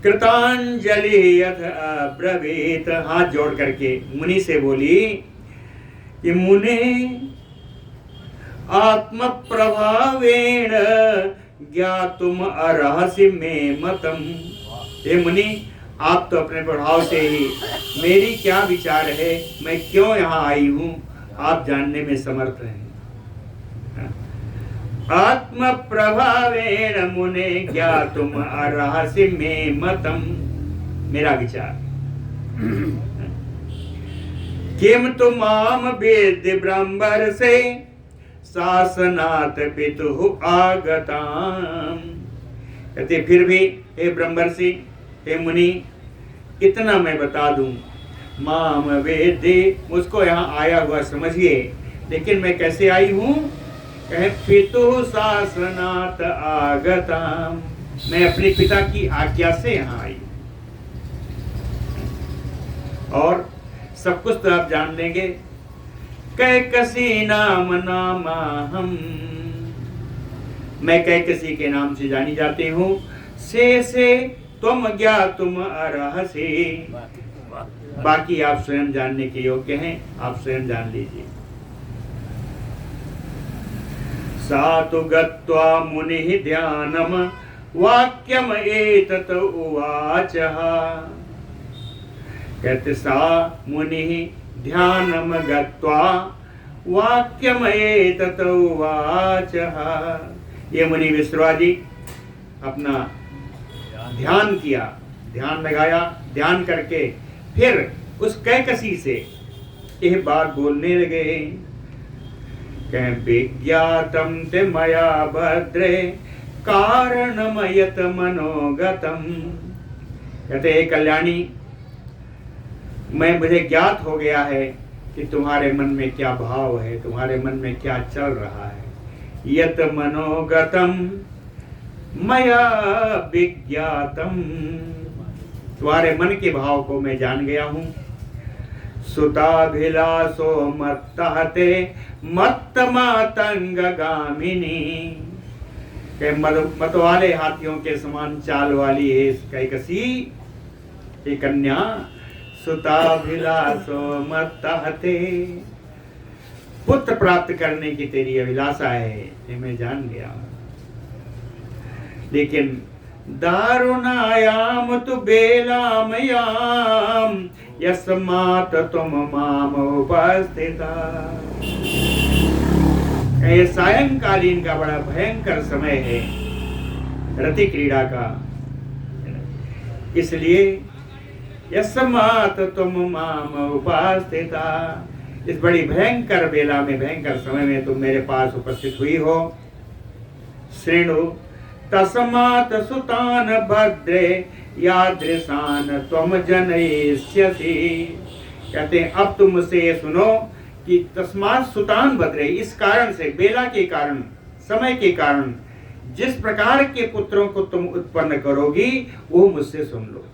कृतांजलि अथ अब्रवीत, हाथ जोड़ करके मुनि से बोली कि मुने आत्म प्रभावेण ज्ञातुम अर्हसि मे मतम्। हे मुनि, आप तो अपने प्रभाव से ही, मेरी क्या विचार है, मैं क्यों यहाँ आई हूँ, आप जानने में समर्थ हैं। आत्म प्रभावेण मुने ज्ञातुम अर्हसि मे मतम्, मेरा विचार। किम तु माम वेद्य ब्रह्मर से शासनात् पितुः आगताम्। कहते फिर भी हे ब्रह्मर्षि, हे मुनि, इतना मैं बता दूं, माम वेद्य, मुझको यहाँ आया हुआ समझिए, लेकिन मैं कैसे आई हूँ। कहे पितुः शासनात् आगताम्, मैं अपने पिता की आज्ञा से यहाँ आई। और सब कुछ तो आप जान लेंगे। कैकसी नाम नामा हम, मैं कैकसी के नाम से जानी जाती हूँ। से तुम ज्ञातुम अर्हसि, बाकी आप स्वयं जानने के योग्य हैं, आप स्वयं जान लीजिए। सातु गत्वा मुनिः ध्यानम वाक्यम एतत् उवाचः। कहते सा मुनिः ध्यानम गत्वा वाक्यम एतत् उवाचः। ये मुनि विश्रवा जी अपना ध्यान किया, ध्यान लगाया, ध्यान करके फिर उस कैकसी से यह बात बोलने लगे। विज्ञातम ते मया भद्रे कारणमयत मनोगतम। कहते हे कल्याणी, मुझे ज्ञात हो गया है कि तुम्हारे मन में क्या भाव है, तुम्हारे मन में क्या चल रहा है। यत मनोगतम मया विज्ञातम, तुम्हारे मन के भाव को मैं जान गया हूँ। सुताभिलाषो मत्तहते मत्त मातंग गामिनी, मत वाले हाथियों के समान चाल वाली है कैकसी, ये कन्या। सुताभिलाषो मत्तहते, पुत्र प्राप्त करने की तेरी अभिलाषा है, ये मैं जान गया। लेकिन दारुणायाम तु बेलामयाम यस्मात् तुम माम उपस्थिता। ये सायंकालीन का बड़ा भयंकर समय है रति क्रीड़ा का, इसलिए यस्मात् तुम माम उपस्थिता, इस बड़ी भयंकर बेला में, भयंकर समय में तुम मेरे पास उपस्थित हुई हो। श्रेणु तस्मात् सुतान भद्रे यादृशान त्वम जनयिष्यसि। कहते हैं अब तुम मुझसे ये सुनो कि तस्मात् सुतान भद्रे, इस कारण से, बेला के कारण, समय के कारण जिस प्रकार के पुत्रों को तुम उत्पन्न करोगी वो मुझसे सुन लो।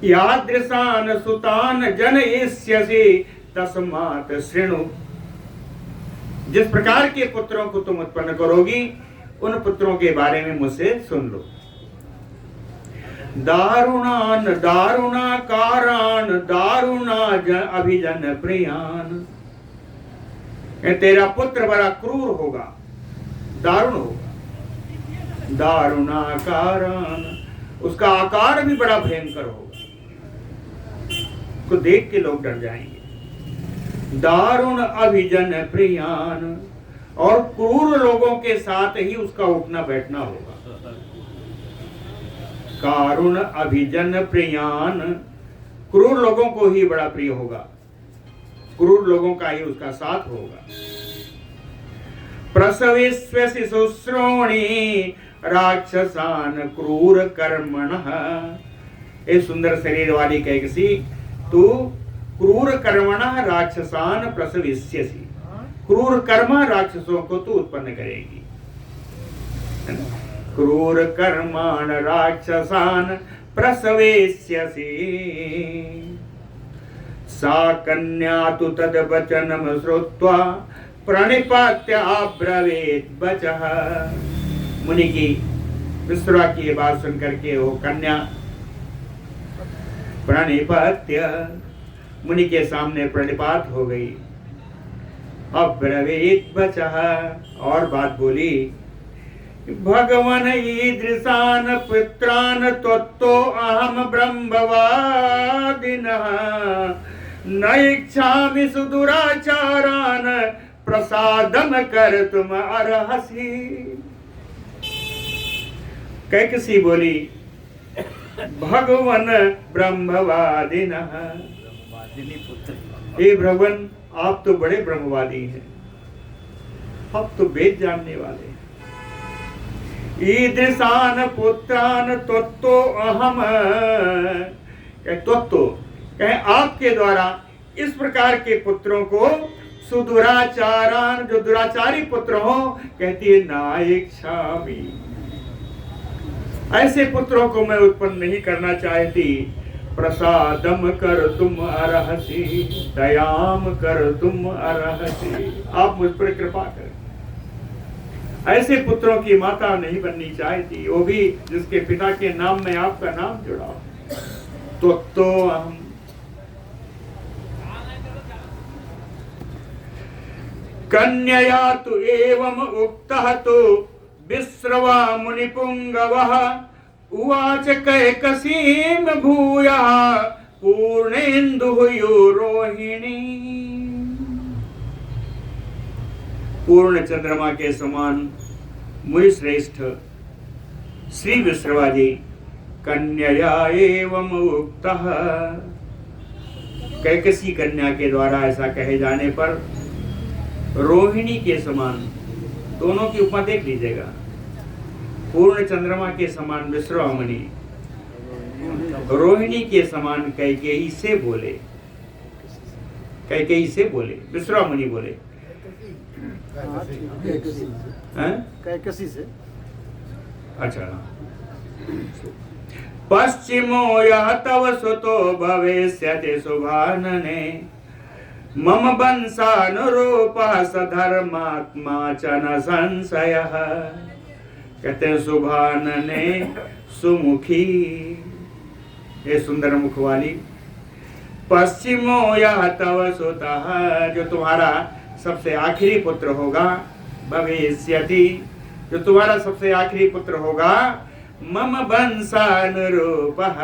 यादृशान सुतान जनयिष्यसि तस्मात् शृणु, जिस प्रकार के पुत्रों को तुम उत्पन्न करोगी उन पुत्रों के बारे में मुझसे सुन लो। दारुणान दारुणाकारान दारुणा अभिजन प्रियान, तेरा पुत्र बड़ा क्रूर होगा, दारुण होगा। दारुणाकारान, उसका आकार भी बड़ा भयंकर होगा, को देख के लोग डर जाएंगे। दारुण अभिजन प्रियान, और क्रूर लोगों के साथ ही उसका उठना बैठना होगा। कारुण अभिजन प्रियान, क्रूर लोगों को ही बड़ा प्रिय होगा, क्रूर लोगों का ही उसका साथ होगा। प्रसविष्यसि शुश्रोणी राक्षसान क्रूर कर्मणः, ए सुंदर शरीर वाली कैकसी, तू क्रूर कर्मणः राक्षसान प्रसविष्यसि, क्रूर कर्म राक्षसों को तू उत्पन्न करेगी। क्रूर कर्माण राक्षसान प्रसवेष्यसि, सा कन्या तु तद वचनम श्रुत्वा प्रणिपात्य अब्रवीत् वचः। मुनि की विश्वा की बात सुन करके वो कन्या प्रणिपात्य, मुनि के सामने प्रणिपात हो गई। अब्रवीत् वचः, और बात बोली, भगवन ईदृशान पुत्रान त्वत्तो अहम ब्रह्मवादिनः, न इच्छामि सुदुराचारान प्रसादम कर्तुम अर्हसि। कैकसी बोली, भगवन ब्रह्मवादिनः, हे भगवान आप तो बड़े ब्रह्मवादी हैं, आप तो वेद जानने वाले हैं। ईदृशान पुत्रान त्वत्तो अहम, त्वत्तो कहे आपके द्वारा इस प्रकार के पुत्रों को, सुदुराचारान, जो दुराचारी पुत्र हो, कहती है ना इच्छामि, ऐसे पुत्रों को मैं उत्पन्न नहीं करना चाहती। प्रसादम कर तुम अर्हसि, दयाम कर तुम अर्हसि, आप मुझ पर कृपा करें। ऐसे पुत्रों की माता नहीं बननी चाहती, वो भी जिसके पिता के नाम में आपका नाम जुड़ा हो। तो हम कन्यया तु एवं उक्तः तो विश्रवा मुनिपुंगवः, उवाच कैकसीम भूयः पूर्णेन्दुः रोहिणी। पूर्ण चंद्रमा के समान मुनि श्रेष्ठ श्री विश्रवा जी कन्या एवं उक्तः, कैकसी कन्या के द्वारा ऐसा कहे जाने पर रोहिणी के समान, दोनों की उपमा देख लीजिएगा, पूर्ण चंद्रमा के समान विश्रवा मुनि, रोहिणी के समान कैकेयी से बोले, कैकेयी से बोले, विश्रवा मुनि बोले। कैकसी से, अच्छा। पश्चिमो यः तव सुतो भविष्यति शुभानने, मम वंशानुरूपः सधर्मात्मा च न संशयः। कहते हैं शुभानने सुमुखी, ये सुंदर मुख वाली। पश्चिमो यः तव सुतः, जो तुम्हारा सबसे आखिरी पुत्र होगा, भविष्यति, जो तुम्हारा सबसे आखिरी पुत्र होगा, मम वंशानुरूपः,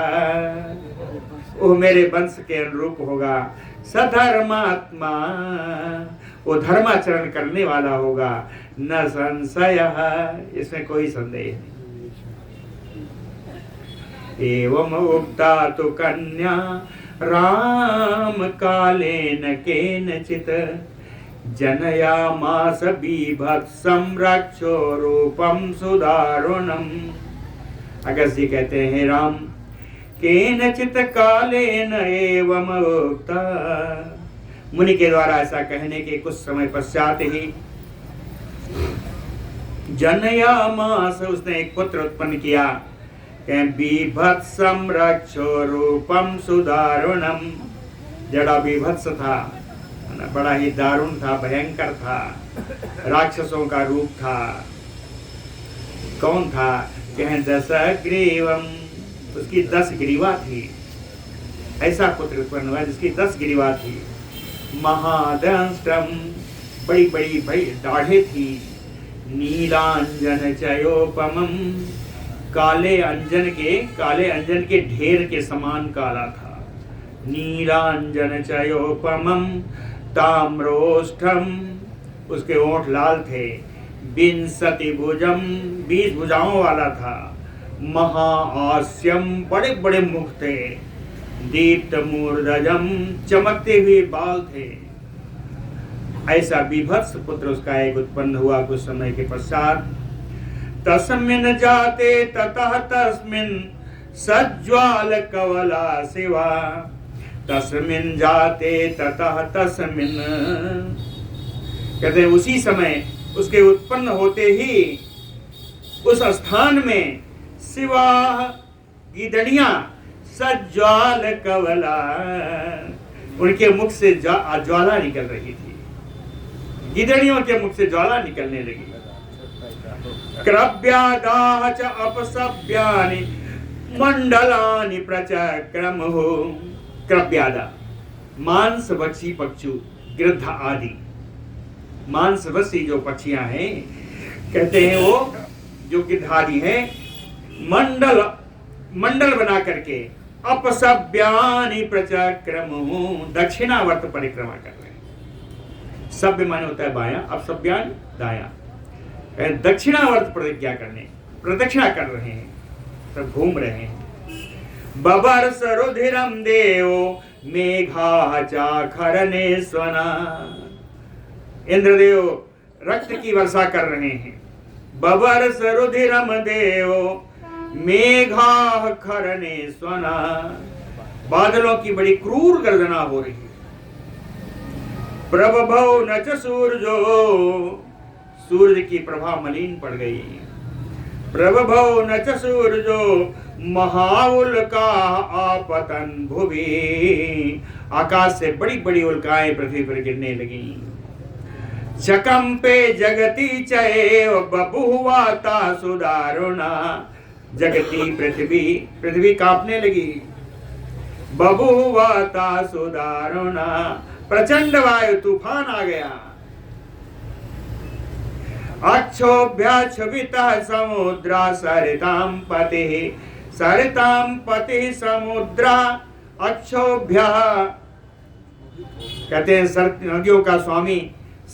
वो मेरे वंश के अनुरूप होगा, सधर्मात्मा, वो धर्माचरण करने वाला होगा, न संशयः, इसमें कोई संदेह नहीं। एवं उक्ता तु कन्या राम कालेन केनचित्, जनयामास बीभत्सं रक्षो रूपम सुदारुणम। अगस्त्य जी कहते हैं, राम केनचित् कालेन एवं उक्ता, मुनि के द्वारा ऐसा कहने के कुछ समय पश्चात ही जनयामास, उसने एक पुत्र उत्पन्न किया। बीभत्सम रक्षो रूपम सुदारुणम, जड़ा बीभत्स था, बड़ा ही दारुण था, भयंकर था, राक्षसों का रूप था। कौन था? कहें दशग्रीवम, उसकी 10 ग्रीवा थी। ऐसा पुत्र उत्पन्न हुआ जिसकी 10 ग्रीवा थी। महादंष्ट्रम, बड़ी बड़ी भाई दाढ़े थी। नीलांजन चयोपमम, काले अंजन के ढेर के समान काला था। नीलांजन चयोपमम ताम्रोष्ठम, उसके ओंठ लाल थे। विंशति भुजम, 20 भुजाओं वाला था। महाआस्यम, बड़े बड़े मुख थे। दीप्त मूर्धजम, चमकते हुए बाल थे। ऐसा बीभत्स पुत्र उसका एक उत्पन्न हुआ कुछ समय के पश्चात। तस्मिन् जाते ततः तस्मिन् सज्ज्वाल कवला शिवा, तस्मिन् जाते ततः तस्मिन्, कहते हैं उसी समय उसके उत्पन्न होते ही उस स्थान में शिवा, गीदड़ियां, सज्ज्वाल कवला, उनके मुख से ज्वाला निकल रही थी। गिदड़ियों के मुख से ज्वाला निकलने लगी। क्रव्यादाह च अपसभ्यानि मंडलानि प्रचक्रमुः, क्रव्यादा मांसभक्षी पक्षु, गिरध आदि मांसभक्षी जो पक्षियां हैं, कहते हैं वो जो गिद्ध आदि हैं, मंडल बना करके अपसभ्यानि प्रचक्रमुः, दक्षिणावर्त परिक्रमा कर रहे हैं। सभ्य माने होता है बायां, अपसभ्यानि दायां। दक्षिणावर्त प्रदक्षिणा कर रहे हैं, सब घूम रहे हैं। बबर्ष रुधिरम देवो मेघा चाखरने स्वना, इंद्रदेव रक्त की वर्षा कर रहे हैं। बबर्ष रुधिरम देवो मेघा खरने स्वना, बादलों की बड़ी क्रूर गर्जना हो रही है। प्रभभौ न च सूर्यो, सूर्य की प्रभा मलिन पड़ गई। प्रभभौ न च सूर्यो महाउल्का आपतन भुवि, आकाश से बड़ी बड़ी उल्काएं पृथ्वी पर गिरने लगी। चकंपे जगति चैव बभुवाता सुदारुणा, जगती पृथ्वी कांपने लगी। बभुवाता सुदारुणा, प्रचंड वायु तूफान आ गया। अक्षोभ्यक्षुभितः समुद्रा सरितां पतिः समुद्रा अक्षोभ्य, कहते हैं नदियों का स्वामी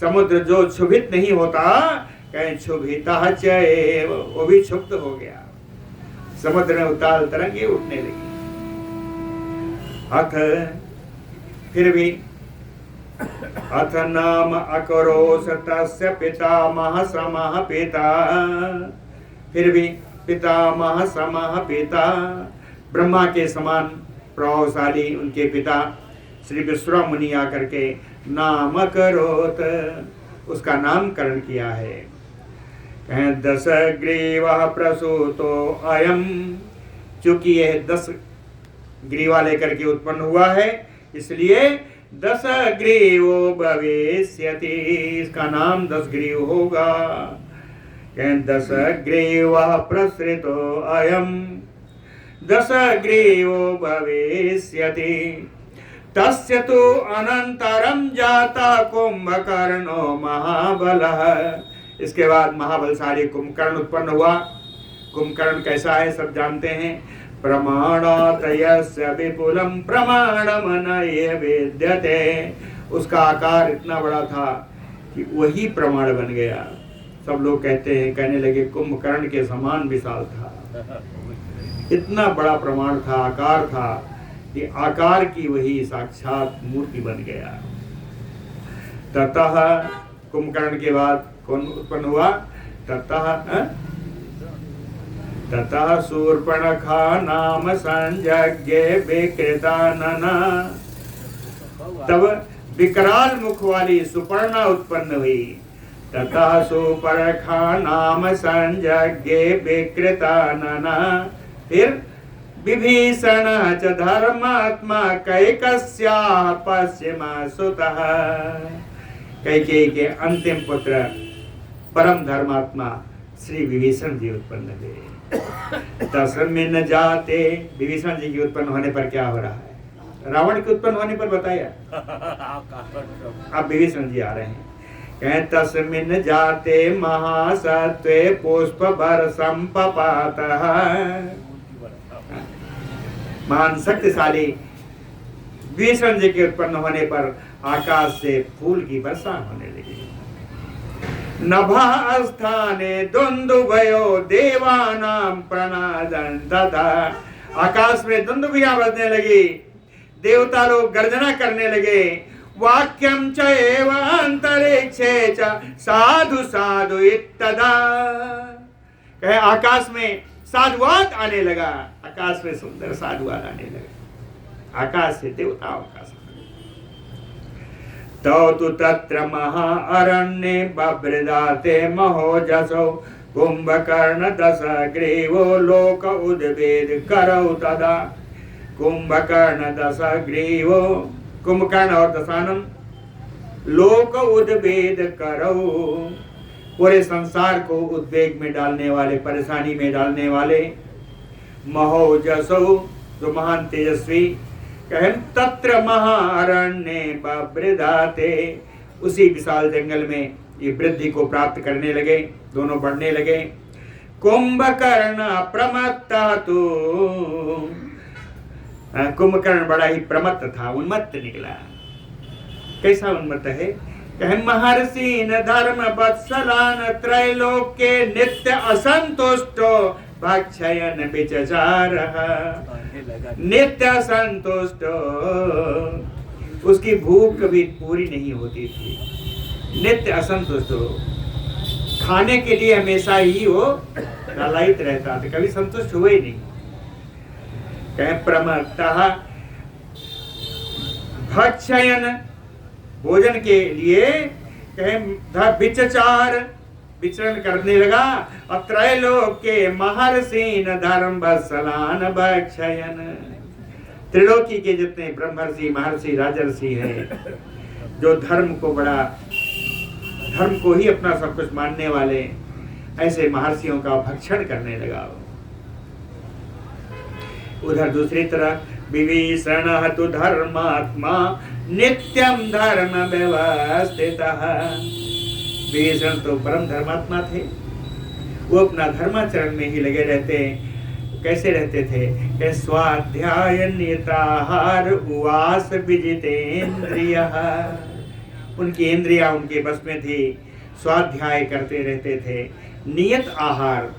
समुद्र जो क्षुभित नहीं होता, कहें क्षुभितः चैव, वो भी क्षुब्ध हो गया। समुद्र में उताल तरंगे उठने लगी। फिर भी अथ नाम अकरोष तस्य पितामह समः पिता, फिर भी पितामह समः पिता, ब्रह्मा के समान प्रभावशाली उनके पिता श्री विश्वा मुनि आकर के नाम करोत, उसका नामकरण किया है। कहें दशग्रीवः प्रसूतो अयम, चूंकि यह 10 ग्रीवा लेकर के उत्पन्न हुआ है, इसलिए 10 ग्रीवो भविष्यति, इसका नाम 10 ग्रीव होगा। कहें 10 ग्रीवः प्रसृतो अयम 10 ग्रीवो भविष्यति, तस्य तु अनंतरम जाता कुंभकर्णो महाबलः, इसके बाद महाबलशाली कुंभकर्ण उत्पन्न हुआ। कुंभकर्ण कैसा है सब जानते हैं। प्रमाणात् यस्य विपुलं प्रमाणम नैव वेद्यते, उसका आकार इतना बड़ा था कि वही प्रमाण बन गया। सब लोग कहने लगे कुंभकर्ण के समान विशाल था, इतना बड़ा प्रमाण था, आकार था कि आकार की वही साक्षात मूर्ति बन गया। ततः कुंभकर्ण के बाद कौन उत्पन्न हुआ? ततः शूर्पणखा नाम संजज्ञे विकृतानना, तब विकराल मुख वाली सुपर्णा उत्पन्न हुई। तथा सुपर्खा नाम संजज्ञे विकृता नना। फिर विभीषण च धर्मात्मा कैकस्याः पश्चिम सुतः। कैकेयी के अंतिम पुत्र परम धर्मात्मा श्री विभीषण जी उत्पन्न हुए। तस्मिन् जाते, विभीषण जी के उत्पन्न होने पर क्या हो रहा है? रावण के उत्पन्न होने पर बताया। अब विभीषण जी आ रहे हैं। कहें तस्मिन् जाते महासत्वे पुष्प वर्षं पपातः। महान शक्तिशाली विभीषण जी के उत्पन्न होने पर आकाश से फूल की वर्षा होने लगी। नभा स्थाने दुंदुभयो देवानां प्रनादं तथा। आकाश में दुंदुभियां बजने लगी, देवता लोग गर्जना करने लगे। वाक्यम च एव अंतरिक्षे च साधु साधु इत्तदा। कहे आकाश में साधुवाद आने लगा, आकाश में सुंदर साधुवाद आने लगा, आकाश से देवताओं का। तो तत्र महाअरण्ये बभ्रदाते महोजसो कुंभकर्ण दशग्रीवो लोक उद्वेद करौ तदा। कुंभकर्ण दशग्रीवो, कुंभकर्ण और दशानन लोक उद्वेद करौ। पूरे संसार को उद्वेग में डालने वाले, परेशानी में डालने वाले। महोजसो, जो महान तेजस्वी। कहें तत्र महाअरण्ये बभ्रदाते। उसी विशाल जंगल में ये वृद्धि को प्राप्त करने लगे, दोनों बढ़ने लगे। कुंभकर्ण प्रमत्तः तु। कुंभकर्ण बड़ा ही प्रमत्त था, उन्मत्त निकला। कैसा उन्मत्त है? कहें महर्षि न धर्म वत्सलान त्रैलोक्ये नित्य असंतुष्टो भक्षयन विचचारः। नित्य असंतुष्ट, उसकी भूख कभी पूरी नहीं होती थी। नित्य असंतुष्ट, खाने के लिए हमेशा ही वो लालायित रहता था, कभी संतुष्ट हुए ही नहीं। कहे प्रमत्तः भक्षयन, भोजन के लिए। कहे विचचार, विचरण करने लगा। और त्रैलोक्ये महर्षि न धर्म वत्सलान भक्षयन। त्रिलोकी के जितने ब्रह्मर्षि, महर्षि, राजर्षि हैं, जो धर्म को बड़ा, धर्म को ही अपना सब कुछ मानने वाले, ऐसे महर्षियों का भक्षण करने लगा। उधर दूसरी तरफ विभीषण तु धर्मात्मा नित्यम धर्म व्यवस्थितः। विभीषण तो परम धर्मात्मा थे, वो अपना धर्माचरण में ही लगे रहते। कैसे रहते थे? कि स्वाध्याय नियताहार उवास विजितेन्द्रियः। उनकी इंद्रियां उनके बस में थी, स्वाध्याय करते रहते थे। नियत आहार,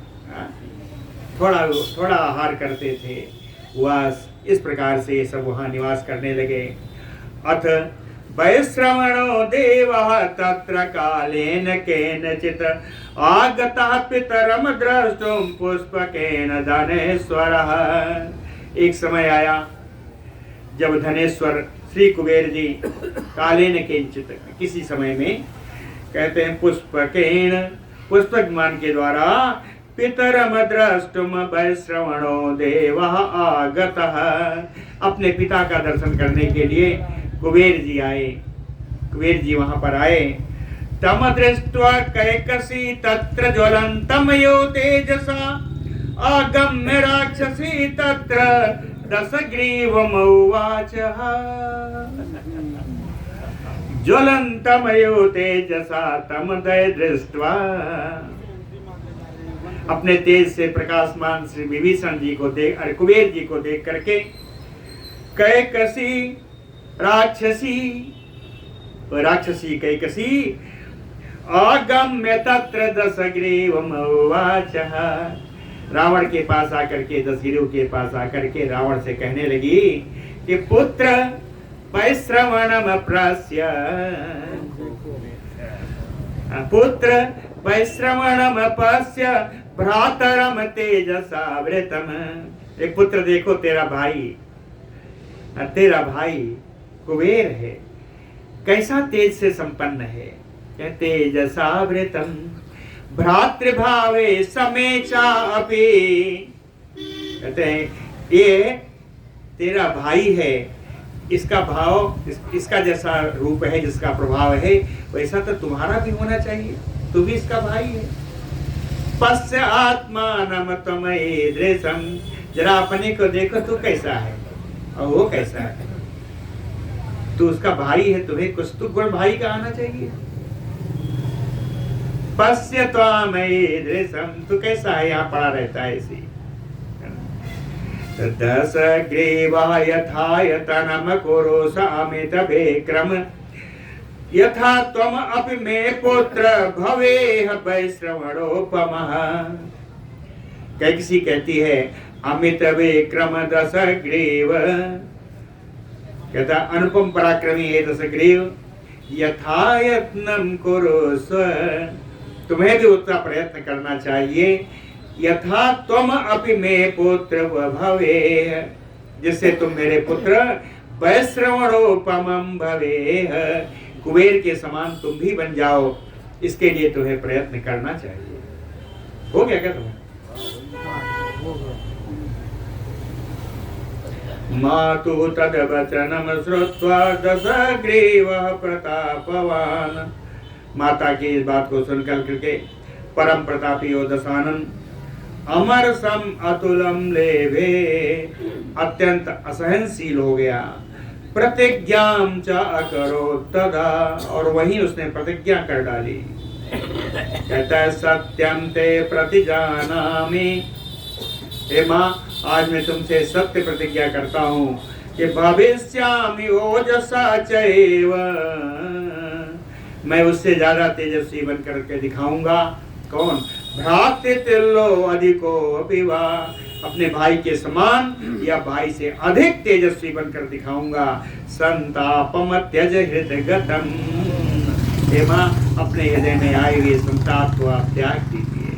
थोड़ा थोड़ा आहार करते थे। उवास, इस प्रकार से सब वहाँ निवास करने लगे। अथ वैश्रवणो देवः तत्र कालेन केनचित् आगतः पितरं द्रष्टुं पुष्पकेन धनेश्वरः। एक समय आया जब धनेश्वर श्री कुबेर जी कालेन केनचित्, किसी समय में, कहते हैं पुष्पकेन, पुष्प विमान के द्वारा, पितरम द्रष्टुम वैश्रवणो देवः आगतः। अपने पिता का दर्शन करने के लिए कुबेर जी आए। कुबेर जी वहां पर आए। तम दृष्ट्वा कैकसी तत्र ज्वलंतम यो तेजसा आगम्य राक्षसी तत्र दशग्रीवमुवाचः। ज्वलंतम यो तेजसा तम दय दृष्ट्वा। अपने तेज से प्रकाशमान श्री विभीषण जी को देख, अरे कुबेर जी को देख करके, कैकसी राक्षसी, राक्षसी कैकसी आगम्य तत्र दशग्रीवमुवाचः। रावण के पास आकर के, दशग्रीव के पास आकर के रावण से कहने लगी कि पुत्र वैश्रवणम प्रस्य, पुत्र वैश्रवणम पश्य भ्रातरम तेजसा वृतम। एक पुत्र देखो, तेरा भाई कुबेर है, कैसा तेज से संपन्न है। तेजसावृतम भ्रातृभावे समेचा अपि। कहते हैं ये तेरा भाई है, इसका भाव इसका जैसा रूप है, जिसका प्रभाव है, वैसा तो तुम्हारा भी होना चाहिए, तू भी इसका भाई है। पश्य आत्मानम त्वमईदृशम, जरा अपने को देखो तू कैसा है और वो कैसा है। तू उसका भाई है, तुम्हें कुछ तो गुण भाई का आना चाहिए। पश्य त्वमईदृशम, तू कैसा है, यहाँ पड़ा रहता है इसी। दश ग्रीवा यथायतनम कुरु सामित विक्रम, यथा त्वम अपि मे पुत्र भवेह वैश्रवणोपमः। कैसी कहती है अमित विक्रम दश ग्रीव, कहता अनुपम पराक्रमी है दशग्रीव। यथायत्नम कुरु स्व, तुम्हें भी उतना प्रयत्न करना चाहिए। यथा त्वम अपि मे पुत्र भवेह, जिससे तुम मेरे पुत्र वैश्रवणोपमं भवेह, कुबेर के समान तुम भी बन जाओ। इसके लिए तुम्हें प्रयत्न करना चाहिए। हो गया क्या तुम्हें? मातु तद्वचनम श्रुत्वा दशग्रीवः प्रतापवान। माता की इस बात को सुनकर करके परम प्रतापी हो दशानन अमर सम अतुलम लेवे, अत्यंत असहनशील हो गया। प्रतिज्ञाम च अकरो तदा, और वहीं उसने प्रतिज्ञा कर डाली। कहता है सत्यम ते प्रतिजानामि, हे माँ आज मैं तुमसे सत्य प्रतिज्ञा करता हूँ कि भविष्यामि ओजसा चैव, मैं उससे ज्यादा तेजस्वी बन करके दिखाऊंगा। कौन? भ्रातृतुल्यो अधिको अपिवा, अपने भाई के समान या भाई से अधिक तेजस्वी बनकर दिखाऊंगा। संतापम त्यज हृदयगतम, हे मां अपने हृदय में आए हुए संताप को आप त्याग दीजिए।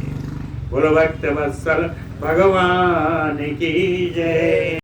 बोलो भक्त वत्सल भगवान की जय।